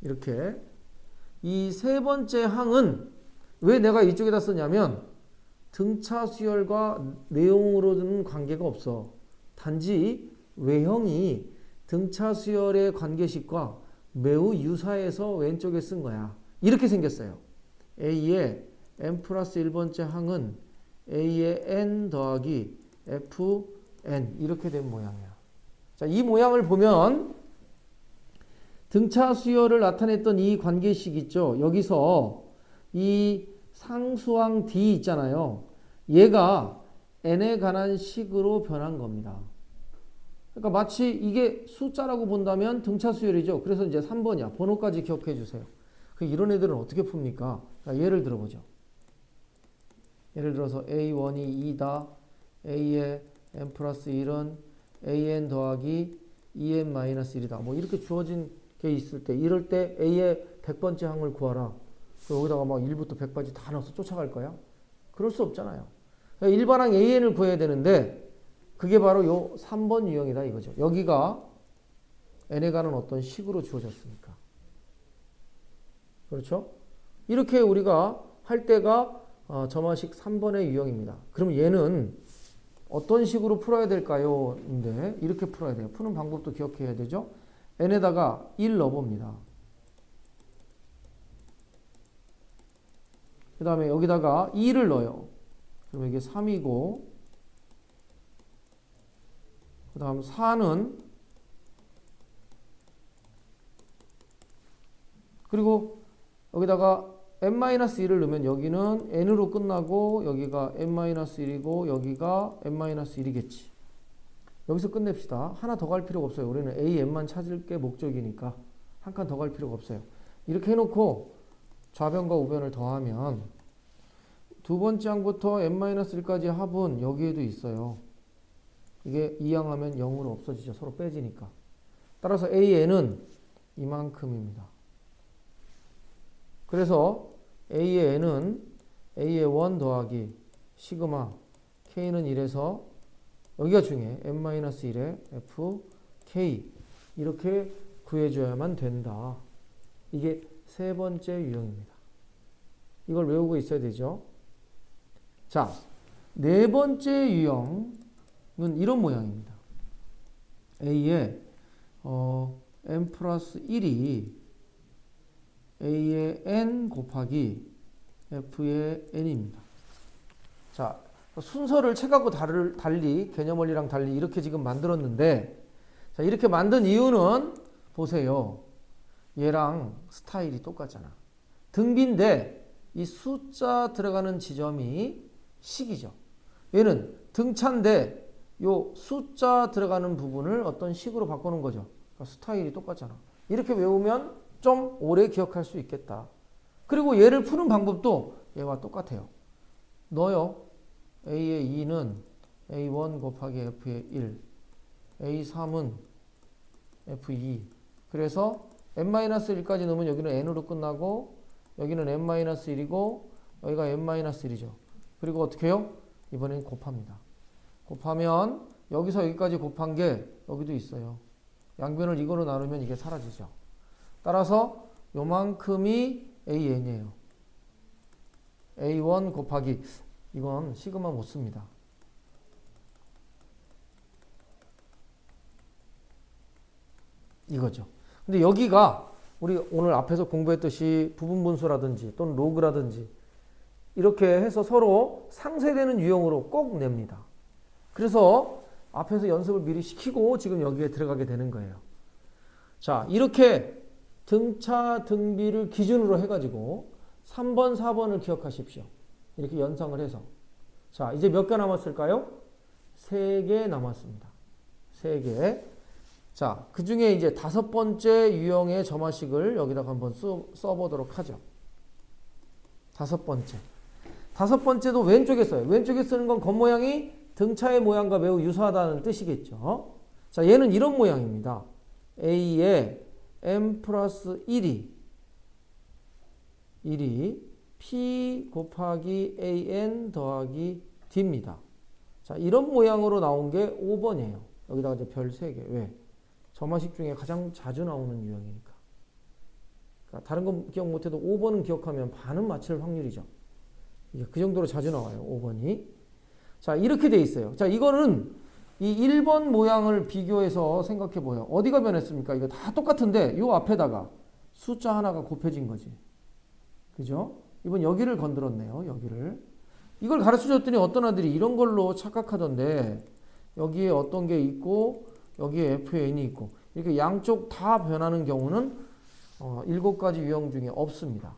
이렇게 이 세 번째 항은 왜 내가 이쪽에다 쓰냐면 등차 수열과 내용으로는 관계가 없어. 단지 외형이 등차 수열의 관계식과 매우 유사해서 왼쪽에 쓴 거야. 이렇게 생겼어요. A의 n 플러스 1번째 항은 A의 n 더하기 Fn 이렇게 된 모양이야. 자, 이 모양을 보면 등차 수열을 나타냈던 이 관계식 있죠. 여기서 이 상수항 D 있잖아요. 얘가 n에 관한 식으로 변한 겁니다. 그러니까 마치 이게 숫자라고 본다면 등차 수열이죠. 그래서 이제 3번이야. 번호까지 기억해 주세요. 이런 애들은 어떻게 풉니까? 예를 들어보죠. 예를 들어서 A1이 2다. A의 n 플러스 1은 AN 더하기 EN-1이다. 뭐 이렇게 주어진 게 있을 때, 이럴 때 A의 100번째 항을 구하라. 여기다가 막 1부터 100까지 다 넣어서 쫓아갈 거야? 그럴 수 없잖아요. 그러니까 일반항 AN을 구해야 되는데 그게 바로 요 3번 유형이다 이거죠. 여기가 n에 관한 어떤 식으로 주어졌으니까. 그렇죠? 이렇게 우리가 할 때가 점화식 3번의 유형입니다. 그럼 얘는 어떤 식으로 풀어야 될까요? 인데 이렇게 풀어야 돼요. 푸는 방법도 기억해야 되죠. n에다가 1 넣어봅니다. 그 다음에 여기다가 2를 넣어요. 그럼 이게 3이고 그 다음 4는 그리고 여기다가 n-1을 넣으면 여기는 n으로 끝나고 여기가 n-1이고 여기가 n-1이겠지. 여기서 끝냅시다. 하나 더 갈 필요가 없어요. 우리는 a,n만 찾을 게 목적이니까 한 칸 더 갈 필요가 없어요. 이렇게 해놓고 좌변과 우변을 더하면 두 번째 항부터 n-1까지 합은 여기에도 있어요. 이게 이항하면 0으로 없어지죠. 서로 빼지니까. 따라서 AN은 이만큼입니다. 그래서 A의 N은 A의 1 더하기 시그마 K는 1에서 여기가 중요해. n-1의 FK 이렇게 구해줘야만 된다. 이게 세 번째 유형입니다. 이걸 외우고 있어야 되죠. 자, 네 번째 유형은 이런 모양입니다. A의 n 플러스 1이 A의 n 곱하기 F의 n입니다. 자, 순서를 책하고 달리 개념 원리랑 달리 이렇게 지금 만들었는데, 자, 이렇게 만든 이유는 보세요. 얘랑 스타일이 똑같잖아. 등비인데 이 숫자 들어가는 지점이 식이죠. 얘는 등차인데 요 숫자 들어가는 부분을 어떤 식으로 바꾸는 거죠. 그러니까 스타일이 똑같잖아. 이렇게 외우면 좀 오래 기억할 수 있겠다. 그리고 얘를 푸는 방법도 얘와 똑같아요. 넣어요. A의 2는 A1 곱하기 F의 1, A3은 F2. 그래서 n-1까지 넣으면 여기는 n으로 끝나고 여기는 n-1이고 여기가 n-1이죠. 그리고 어떻게 해요? 이번엔 곱합니다. 곱하면 여기서 여기까지 곱한 게 여기도 있어요. 양변을 이거로 나누면 이게 사라지죠. 따라서 요만큼이 AN이에요. A1 곱하기 이건 시그마 못 씁니다. 이거죠. 근데 여기가 우리 오늘 앞에서 공부했듯이 부분분수라든지 또는 로그라든지 이렇게 해서 서로 상쇄되는 유형으로 꼭 냅니다. 그래서 앞에서 연습을 미리 시키고 지금 여기에 들어가게 되는 거예요. 자, 이렇게 등차 등비를 기준으로 해가지고 3번, 4번을 기억하십시오. 이렇게 연상을 해서. 자, 이제 몇 개 남았을까요? 3개 남았습니다. 3개. 자, 그 중에 이제 5번째 유형의 점화식을 여기다가 한번 써보도록 하죠. 5번째. 5번째도 왼쪽에 써요. 왼쪽에 쓰는 건 겉모양이 등차의 모양과 매우 유사하다는 뜻이겠죠. 자, 얘는 이런 모양입니다. A의 m 플러스 1이 P 곱하기 AN 더하기 D입니다. 자, 이런 모양으로 나온 게 5번이에요. 여기다가 이제 별 3개. 왜? 점화식 중에 가장 자주 나오는 유형이니까. 그러니까 다른 건 기억 못해도 5번은 기억하면 반은 맞힐 확률이죠. 이게 그 정도로 자주 나와요. 5번이. 자, 이렇게 돼 있어요. 자, 이거는 이 1번 모양을 비교해서 생각해 보여. 어디가 변했습니까? 이거 다 똑같은데 요 앞에다가 숫자 하나가 곱해진 거지. 그죠? 이번 여기를 건드렸네요. 여기를. 이걸 가르쳐 줬더니 어떤 아들이 이런 걸로 착각하던데 여기에 어떤 게 있고 여기에 FN이 있고 이렇게 양쪽 다 변하는 경우는 7가지 유형 중에 없습니다.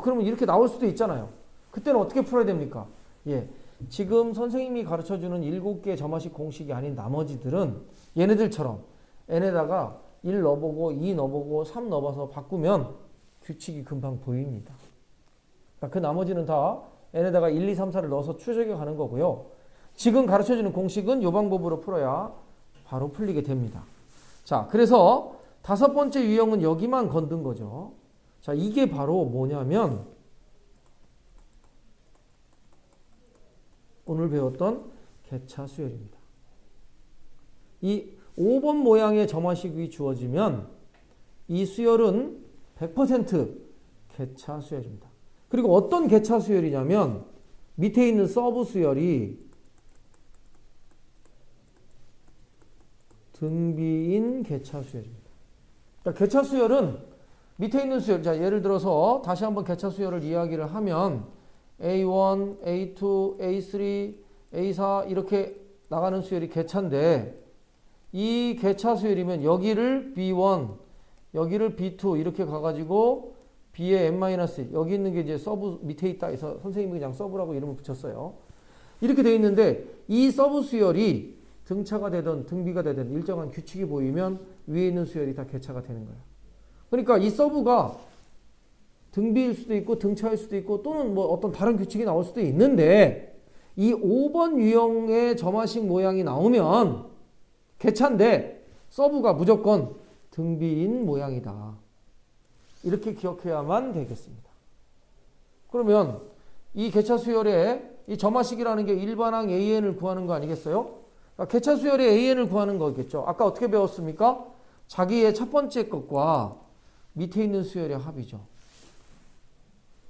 그러면 이렇게 나올 수도 있잖아요. 그때는 어떻게 풀어야 됩니까? 예, 지금 선생님이 가르쳐주는 7개의 점화식 공식이 아닌 나머지들은 얘네들처럼 n에다가 1 넣어보고 2 넣어보고 3 넣어봐서 바꾸면 규칙이 금방 보입니다. 그러니까 그 나머지는 다 n에다가 1, 2, 3, 4를 넣어서 추적해 가는 거고요. 지금 가르쳐주는 공식은 이 방법으로 풀어야 바로 풀리게 됩니다. 자, 그래서 5번째 유형은 여기만 건든 거죠. 자, 이게 바로 뭐냐면 오늘 배웠던 개차 수열입니다. 이 5번 모양의 점화식이 주어지면 이 수열은 100% 개차 수열입니다. 그리고 어떤 개차 수열이냐면 밑에 있는 서브 수열이 등비인 개차 수열입니다. 그러니까 개차 수열은 밑에 있는 수열, 자, 예를 들어서 다시 한번 개차 수열을 이야기를 하면 A1, A2, A3, A4 이렇게 나가는 수열이 개차인데 이 개차 수열이면 여기를 B1, 여기를 B2 이렇게 가가지고 B의 n-, 여기 있는 게 이제 서브 밑에 있다 해서 선생님이 그냥 서브라고 이름을 붙였어요. 이렇게 돼 있는데 이 서브 수열이 등차가 되든 등비가 되든 일정한 규칙이 보이면 위에 있는 수열이 다 개차가 되는 거예요. 그러니까 이 서브가 등비일 수도 있고 등차일 수도 있고 또는 뭐 어떤 다른 규칙이 나올 수도 있는데 이 5번 유형의 점화식 모양이 나오면 개차인데 서브가 무조건 등비인 모양이다. 이렇게 기억해야만 되겠습니다. 그러면 이 개차 수열의 이 점화식이라는 게 일반항 AN을 구하는 거 아니겠어요? 그러니까 개차 수열의 AN을 구하는 거겠죠. 아까 어떻게 배웠습니까? 자기의 첫 번째 것과 밑에 있는 수열의 합이죠.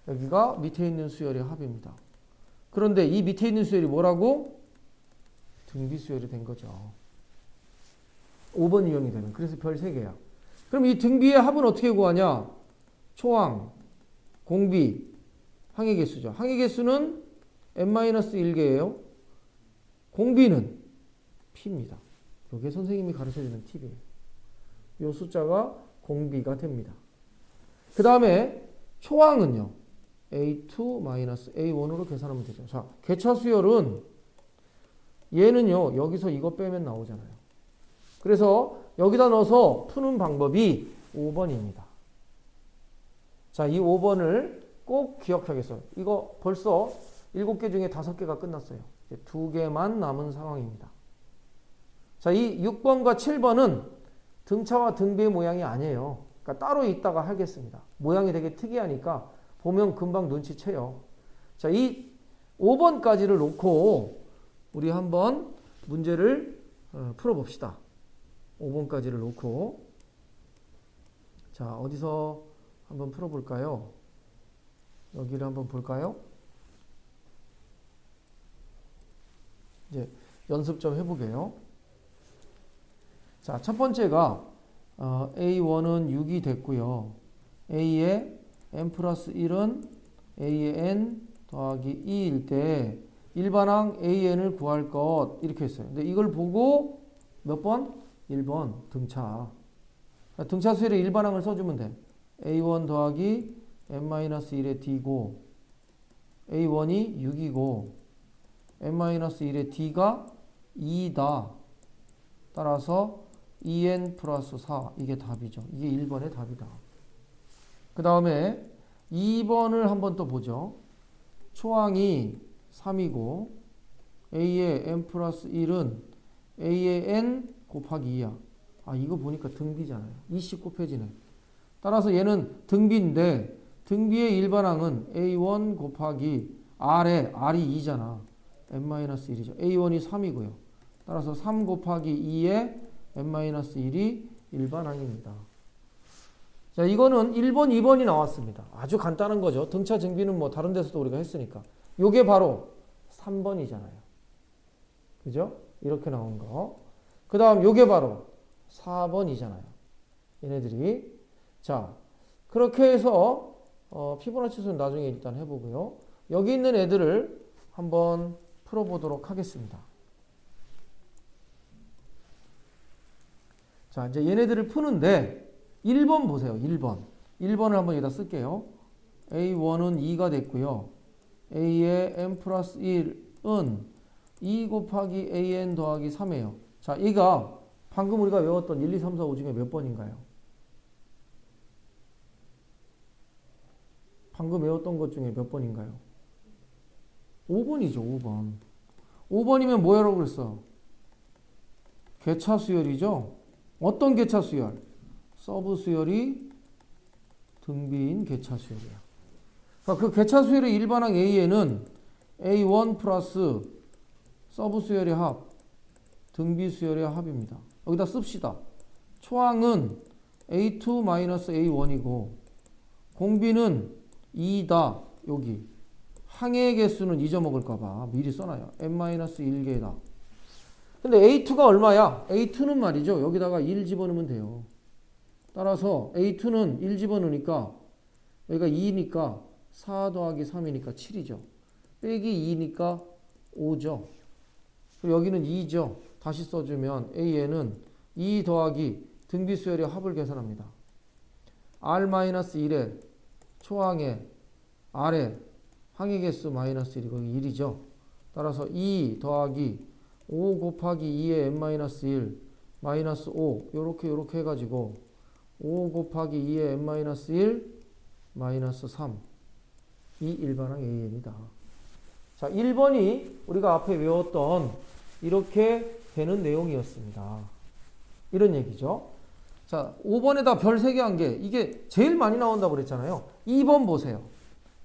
여기가 밑에 있는 수열의 합입니다. 그런데 이 밑에 있는 수열이 뭐라고? 등비 수열이 된 거죠. 5번 유형이 되면. 그래서 별 3개야. 그럼 이 등비의 합은 어떻게 구하냐? 초항, 공비, 항의 개수죠. 항의 개수는 n-1개예요. 공비는 p입니다. 이게 선생님이 가르쳐주는 팁이에요. 이 숫자가 공비가 됩니다. 그 다음에 초항은요. a2-a1으로 계산하면 되죠. 자, 개차 수열은 얘는요. 여기서 이거 빼면 나오잖아요. 그래서 여기다 넣어서 푸는 방법이 5번입니다. 자, 이 5번을 꼭 기억하겠어요. 이거 벌써 7개 중에 5개가 끝났어요. 이제 2개만 남은 상황입니다. 자, 이 6번과 7번은 등차와 등비의 모양이 아니에요. 그러니까 따로 있다가 하겠습니다. 모양이 되게 특이하니까 보면 금방 눈치채요. 자, 이 5번까지를 놓고 우리 한번 문제를 풀어봅시다. 5번까지를 놓고. 자, 어디서 한번 풀어볼까요? 여기를 한번 볼까요? 이제 연습 좀 해보게요. 자, 첫 번째가 A1은 6이 됐고요. A의 n 플러스 1은 A의 n 더하기 2일 때 일반항 AN을 구할 것 이렇게 했어요. 근데 이걸 보고 몇 번? 1번 등차. 등차 수열의 일반항을 써주면 돼. A1 더하기 n-1의 d고 A1이 6이고 n-1의 d가 2다. 따라서 2n 플러스 4 이게 답이죠. 이게 1번의 답이다. 그 다음에 2번을 한번 또 보죠. 초항이 3이고 A의 n 플러스 1은 A의 n 곱하기 2야. 아, 이거 보니까 등비잖아요. 2씩 곱해지네. 따라서 얘는 등비인데 등비의 일반항은 A1 곱하기 R에 R이 2잖아. n-1이죠. A1이 3이고요. 따라서 3 곱하기 2에 n-1이 일반항입니다. 자, 이거는 1번, 2번이 나왔습니다. 아주 간단한 거죠. 등차 증비는 뭐 다른 데서도 우리가 했으니까. 요게 바로 3번이잖아요. 그죠? 이렇게 나온 거. 그 다음 요게 바로 4번이잖아요. 얘네들이. 자, 그렇게 해서 피보나치 수는 나중에 일단 해보고요. 여기 있는 애들을 한번 풀어보도록 하겠습니다. 자, 이제 얘네들을 푸는데 1번 보세요. 1번. 1번을 한번 여기다 쓸게요. A1은 2가 됐고요. A의 n 플러스 1은 2 곱하기 AN 더하기 3이에요. 자, 이가 방금 우리가 외웠던 1, 2, 3, 4, 5 중에 몇 번인가요? 방금 외웠던 것 중에 몇 번인가요? 5번이죠. 5번. 5번이면 뭐라고 그랬어? 개차 수열이죠. 어떤 개차 수열? 서브 수열이 등비인 개차 수열이야. 그러니까 그 개차 수열의 일반항 A에는 A1 플러스 서브 수열의 합, 등비 수열의 합입니다. 여기다 씁시다. 초항은 A2-A1이고 공비는 2다. 여기. 항의 개수는 잊어먹을까봐 미리 써놔요. n-1개다. 근데 A2가 얼마야? A2는 말이죠. 여기다가 1 집어넣으면 돼요. 따라서 A2는 1 집어넣으니까 여기가 2니까 4 더하기 3이니까 7이죠. 빼기 2니까 5죠. 그리고 여기는 2죠. 다시 써주면 A에는 2 더하기 등비수열의 합을 계산합니다. R-1에 초항에 R에 항의 개수 마이너스 1이 거기 1이죠. 따라서 2 더하기 5 곱하기 2의 n-1 마이너스 5 요렇게 해가지고 5 곱하기 2의 n-1 마이너스 3. 이 일반항 AN이다. 자, 1번이 우리가 앞에 외웠던 이렇게 되는 내용이었습니다. 이런 얘기죠. 자, 5번에다 별 3개 한 게 이게 제일 많이 나온다고 그랬잖아요. 2번 보세요.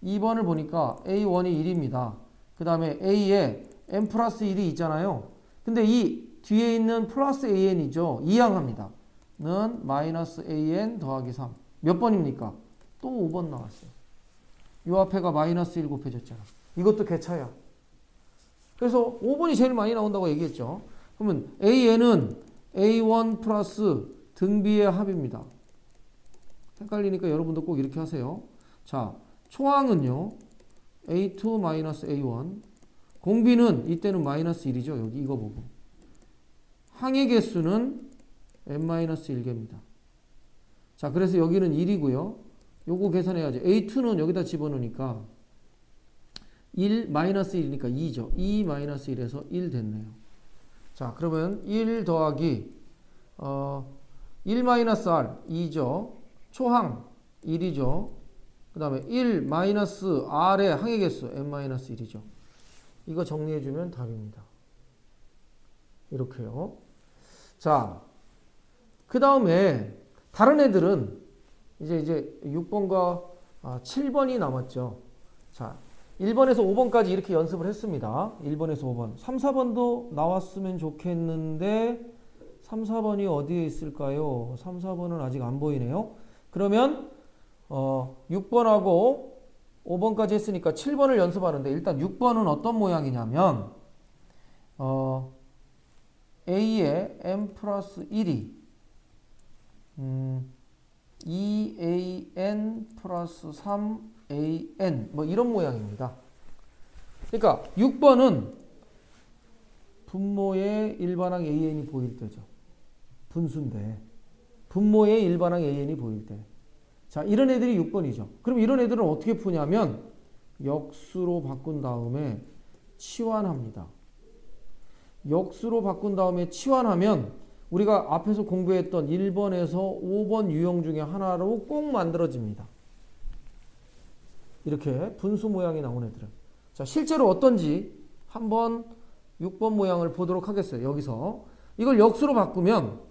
2번을 보니까 A1이 1입니다. 그 다음에 A에 n 플러스 1이 있잖아요. 근데 이 뒤에 있는 플러스 AN이죠. 이항합니다. 는 마이너스 AN 더하기 3. 몇 번입니까? 또 5번 나왔어요. 요 앞에가 마이너스 1 곱해졌잖아. 이것도 개차야. 그래서 5번이 제일 많이 나온다고 얘기했죠. 그러면 AN은 A1 플러스 등비의 합입니다. 헷갈리니까 여러분도 꼭 이렇게 하세요. 자, 초항은요. A2 마이너스 A1. 공비는 이때는 마이너스 1이죠. 여기 이거 보고. 항의 개수는 n-1개입니다. 자, 그래서 여기는 1이고요. 요거 계산해야죠. A2는 여기다 집어넣으니까 1 마이너스 1이니까 2죠. 2 마이너스 1에서 1 됐네요. 자, 그러면 1 더하기 1 마이너스 R 2죠. 초항 1이죠. 그 다음에 1 마이너스 R의 항의 개수 n-1이죠. 이거 정리해주면 답입니다. 이렇게요. 자, 그 다음에 다른 애들은 이제 6번과 7번이 남았죠. 자, 1번에서 5번까지 이렇게 연습을 했습니다. 1번에서 5번. 3, 4번도 나왔으면 좋겠는데 3, 4번이 어디에 있을까요? 3, 4번은 아직 안 보이네요. 그러면 6번하고 5번까지 했으니까 7번을 연습하는데 일단 6번은 어떤 모양이냐면 A에 n 플러스 1이 2an 플러스 3an 뭐 이런 모양입니다. 그러니까 6번은 분모의 일반항 AN이 보일 때죠. 분수인데 분모의 일반항 AN이 보일 때. 자, 이런 애들이 6번이죠. 그럼 이런 애들은 어떻게 푸냐면 역수로 바꾼 다음에 치환합니다. 역수로 바꾼 다음에 치환하면 우리가 앞에서 공부했던 1번에서 5번 유형 중에 하나로 꼭 만들어집니다. 이렇게 분수 모양이 나온 애들은. 자, 실제로 어떤지 한번 6번 모양을 보도록 하겠어요. 여기서 이걸 역수로 바꾸면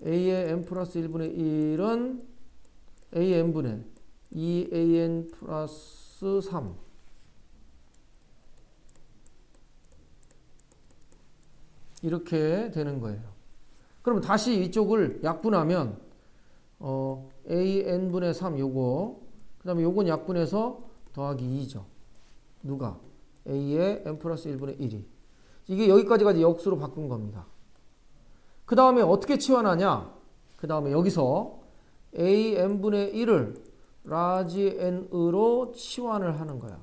A의 n 플러스 1분의 1은 AN분의 2AN 플러스 3 이렇게 되는 거예요. 그럼 다시 이쪽을 약분하면 AN분의 3 요거 그 다음에 요건 약분해서 더하기 2죠. 누가? A의 n 플러스 1분의 1이. 이게 여기까지가 역수로 바꾼 겁니다. 그 다음에 어떻게 치환하냐? 그 다음에 여기서 AN분의 1을 라지 n으로 치환을 하는 거야.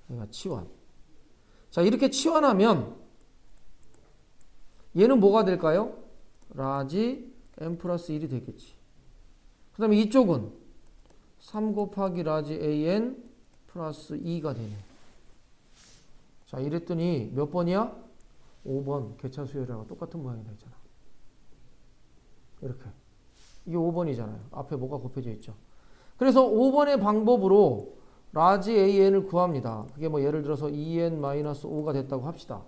그러니까 치환. 자, 이렇게 치환하면 얘는 뭐가 될까요? 라지 n 플러스 1이 되겠지. 그 다음에 이쪽은 3 곱하기 라지 an 플러스 2가 되네. 자, 이랬더니 몇 번이야? 5번 개차수열이랑 똑같은 모양이 되잖아. 이렇게. 이게 5번이잖아요. 앞에 뭐가 곱해져 있죠. 그래서 5번의 방법으로 라지 an을 구합니다. 그게 뭐 예를 들어서 2n-5가 됐다고 합시다.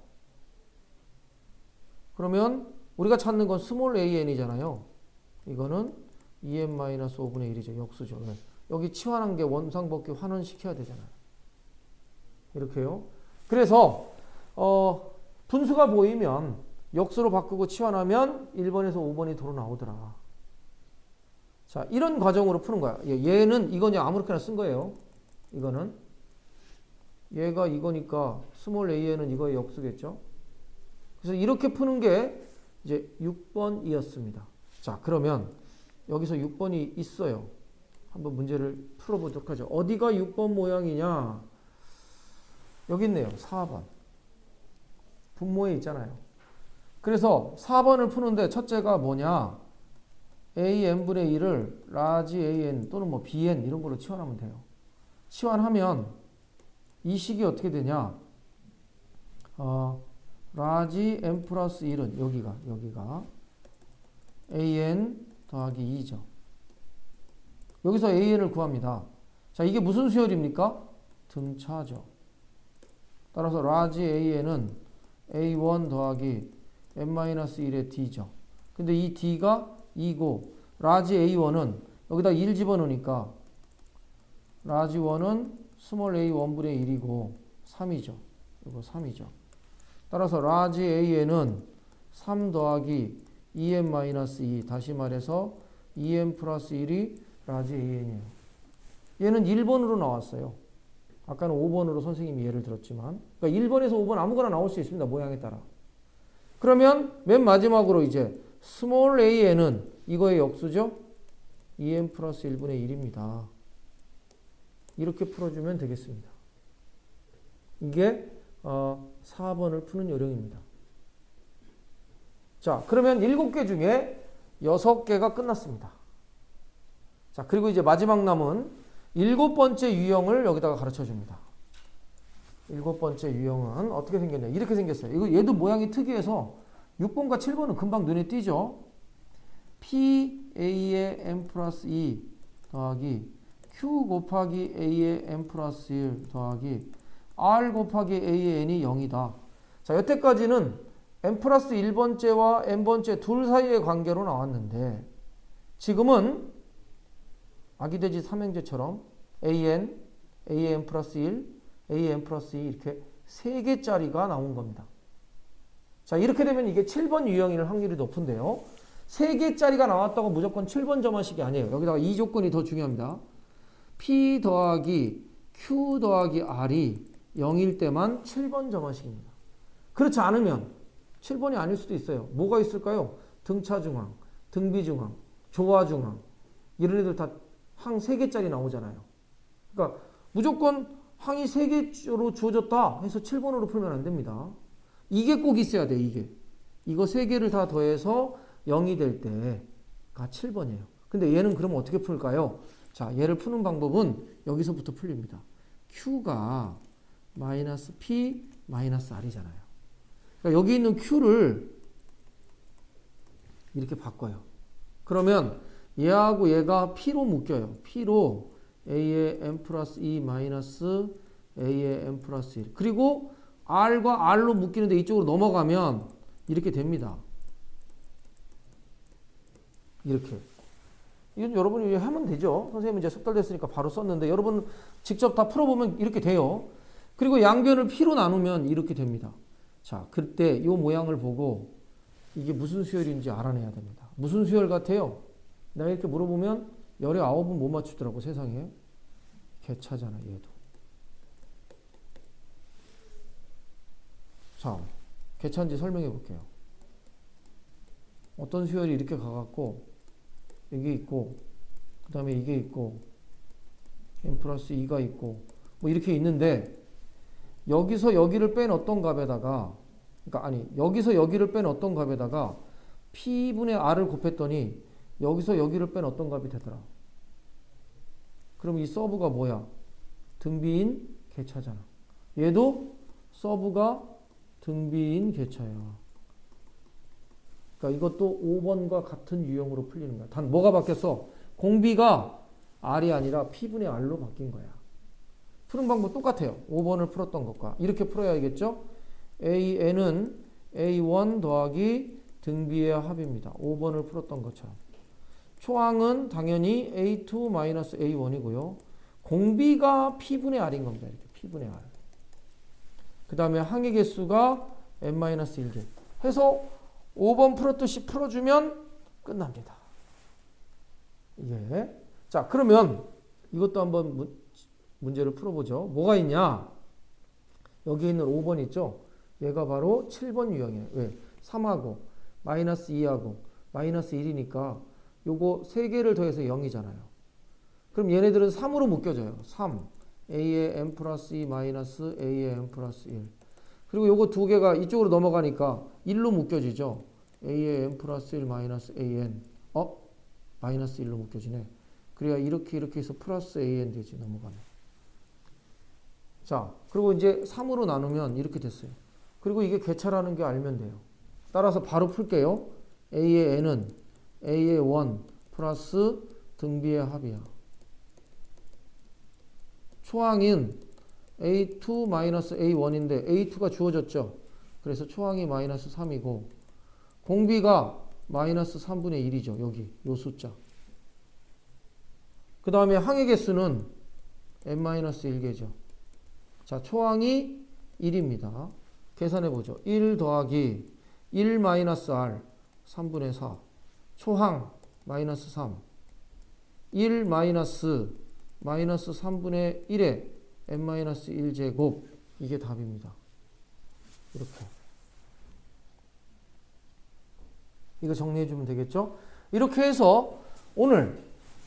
그러면 우리가 찾는 건 스몰 an이잖아요. 이거는 2n-5분의 1이죠. 역수죠. 여기 치환한 게 원상복귀 환원시켜야 되잖아요. 이렇게요. 그래서 분수가 보이면 역수로 바꾸고 치환하면 1번에서 5번이 도로 나오더라. 자, 이런 과정으로 푸는 거야. 얘는 이건 그냥 아무렇게나 쓴 거예요. 이거는 얘가 이거니까 스몰 an은 이거의 역수겠죠. 그래서 이렇게 푸는 게 이제 6번이었습니다. 자, 그러면 여기서 6번이 있어요. 한번 문제를 풀어보도록 하죠. 어디가 6번 모양이냐? 여기 있네요. 4번. 분모에 있잖아요. 그래서 4번을 푸는데 첫째가 뭐냐? AN분의 1을 라지 AN 또는 뭐 BN 이런 걸로 치환하면 돼요. 치환하면 이 식이 어떻게 되냐? 라지 n 플러스 1은 여기가 AN 더하기 2죠. 여기서 AN을 구합니다. 자, 이게 무슨 수열입니까? 등차죠. 따라서 라지 AN은 A1 더하기 n-1의 D죠. 근데 이 D가 2고 라지 A1은 여기다 1 집어넣으니까 라지 1은 스몰 a1분의 1이고 3이죠. 이거 3이죠. 따라서 라지 AN은 3 더하기 2n-2 다시 말해서 2n 플러스 1이 라지 AN이에요. 얘는 1번으로 나왔어요. 아까는 5번으로 선생님이 예를 들었지만 그러니까 1번에서 5번 아무거나 나올 수 있습니다. 모양에 따라. 그러면 맨 마지막으로 이제 스몰 AN은 이거의 역수죠. 2n 플러스 1분의 1입니다. 이렇게 풀어주면 되겠습니다. 이게 4번을 푸는 요령입니다. 자, 그러면 7개 중에 6개가 끝났습니다. 자, 그리고 이제 마지막 남은 7번째 유형을 여기다가 가르쳐 줍니다. 7번째 유형은 어떻게 생겼냐? 이렇게 생겼어요. 이거 얘도 모양이 특이해서 6번과 7번은 금방 눈에 띄죠. PA의 n 플러스 2 더하기 Q 곱하기 A의 n 플러스 1 더하기 R 곱하기 A의 n이 0이다. 자, 여태까지는 n 플러스 1번째와 n번째 둘 사이의 관계로 나왔는데 지금은 아기돼지 삼형제처럼 AN, AN 플러스 1, AN 플러스 2 이렇게 3개짜리가 나온 겁니다. 자, 이렇게 되면 이게 7번 유형일 확률이 높은데요. 3개짜리가 나왔다고 무조건 7번 점화식이 아니에요. 여기다가 이 조건이 더 중요합니다. P 더하기 Q 더하기 R이 0일 때만 7번 점화식입니다. 그렇지 않으면 7번이 아닐 수도 있어요. 뭐가 있을까요? 등차중항, 등비중항, 조화중항 이런 애들 다 항 3개짜리 나오잖아요. 그러니까 무조건 항이 3개로 주어졌다 해서 7번으로 풀면 안 됩니다. 이게 꼭 있어야 돼. 이거 3개를 다 더해서 0이 될 때가 7번이에요. 근데 얘는 그럼 어떻게 풀까요? 자, 얘를 푸는 방법은 여기서부터 풀립니다. Q가 마이너스 P 마이너스 R이잖아요. 그러니까 여기 있는 Q를 이렇게 바꿔요. 그러면 얘하고 얘가 P로 묶여요. P로 A의 n 플러스 2 마이너스 A의 n 플러스 1. 그리고 R과 R로 묶이는데 이쪽으로 넘어가면 이렇게 됩니다. 이렇게. 이건 여러분이 하면 되죠. 선생님은 이제 석 달 됐으니까 바로 썼는데 여러분 직접 다 풀어보면 이렇게 돼요. 그리고 양변을 P로 나누면 이렇게 됩니다. 자, 그때 이 모양을 보고 이게 무슨 수열인지 알아내야 됩니다. 무슨 수열 같아요? 내가 이렇게 물어보면 열의 9은 못 맞추더라고 세상에. 개차잖아 얘도. 자, 개차인지 설명해 볼게요. 어떤 수열이 이렇게 가갖고 이게 있고 그 다음에 이게 있고 n 플러스 2가 있고 뭐 이렇게 있는데 여기서 여기를 뺀 어떤 값에다가 그러니까 아니 여기서 여기를 뺀 어떤 값에다가 P분의 R을 곱했더니 여기서 여기를 뺀 어떤 값이 되더라. 그럼 이 서브가 뭐야? 등비인 개차잖아. 얘도 서브가 등비인 개차야. 그러니까 이것도 5번과 같은 유형으로 풀리는 거야. 단 뭐가 바뀌었어? 공비가 R이 아니라 P분의 R로 바뀐 거야. 푸는 방법 똑같아요. 5번을 풀었던 것과. 이렇게 풀어야 알겠죠? AN은 A1 더하기 등비의 합입니다. 5번을 풀었던 것처럼. 초항은 당연히 A2-A1이고요. 공비가 P분의 R인 겁니다. 이렇게 P분의 R. 그 다음에 항의 개수가 n-1개. 해서 5번 풀었듯이 풀어주면 끝납니다. 예. 자, 그러면 이것도 한번 문제를 풀어보죠. 뭐가 있냐? 여기 있는 5번 있죠? 얘가 바로 7번 유형이에요. 왜? 3하고 마이너스 2하고 마이너스 1이니까 요거 3개를 더해서 0이잖아요. 그럼 얘네들은 3으로 묶여져요. 3. A의 n 플러스 2 마이너스 A의 n 플러스 1. 그리고 요거 두 개가 이쪽으로 넘어가니까 1로 묶여지죠. A의 n 플러스 1 마이너스 AN. 마이너스 1로 묶여지네. 그래야 이렇게 해서 플러스 AN 되지. 넘어가면. 자, 그리고 이제 3으로 나누면 이렇게 됐어요. 그리고 이게 개차라는 게 알면 돼요. 따라서 바로 풀게요. A의 n은 A의 1 플러스 등비의 합이야. 초항인 A2 마이너스 A1인데 A2가 주어졌죠. 그래서 초항이 마이너스 3이고 공비가 마이너스 3분의 1이죠. 여기 요 숫자. 그 다음에 항의 개수는 n-1개죠. 자, 초항이 1입니다. 계산해보죠. 1 더하기 1 마이너스 r 3분의 4 초항 마이너스 3 1 마이너스 3분의 1에 n-1제곱 이게 답입니다. 이렇게 이거 정리해주면 되겠죠? 이렇게 해서 오늘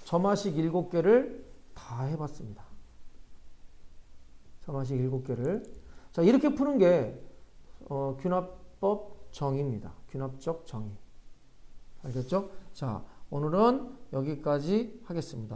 점화식 7개를 다 해봤습니다. 점화식 7개를. 자, 이렇게 푸는 게 균합법 정의입니다. 균합적 정의. 알겠죠? 자, 오늘은 여기까지 하겠습니다.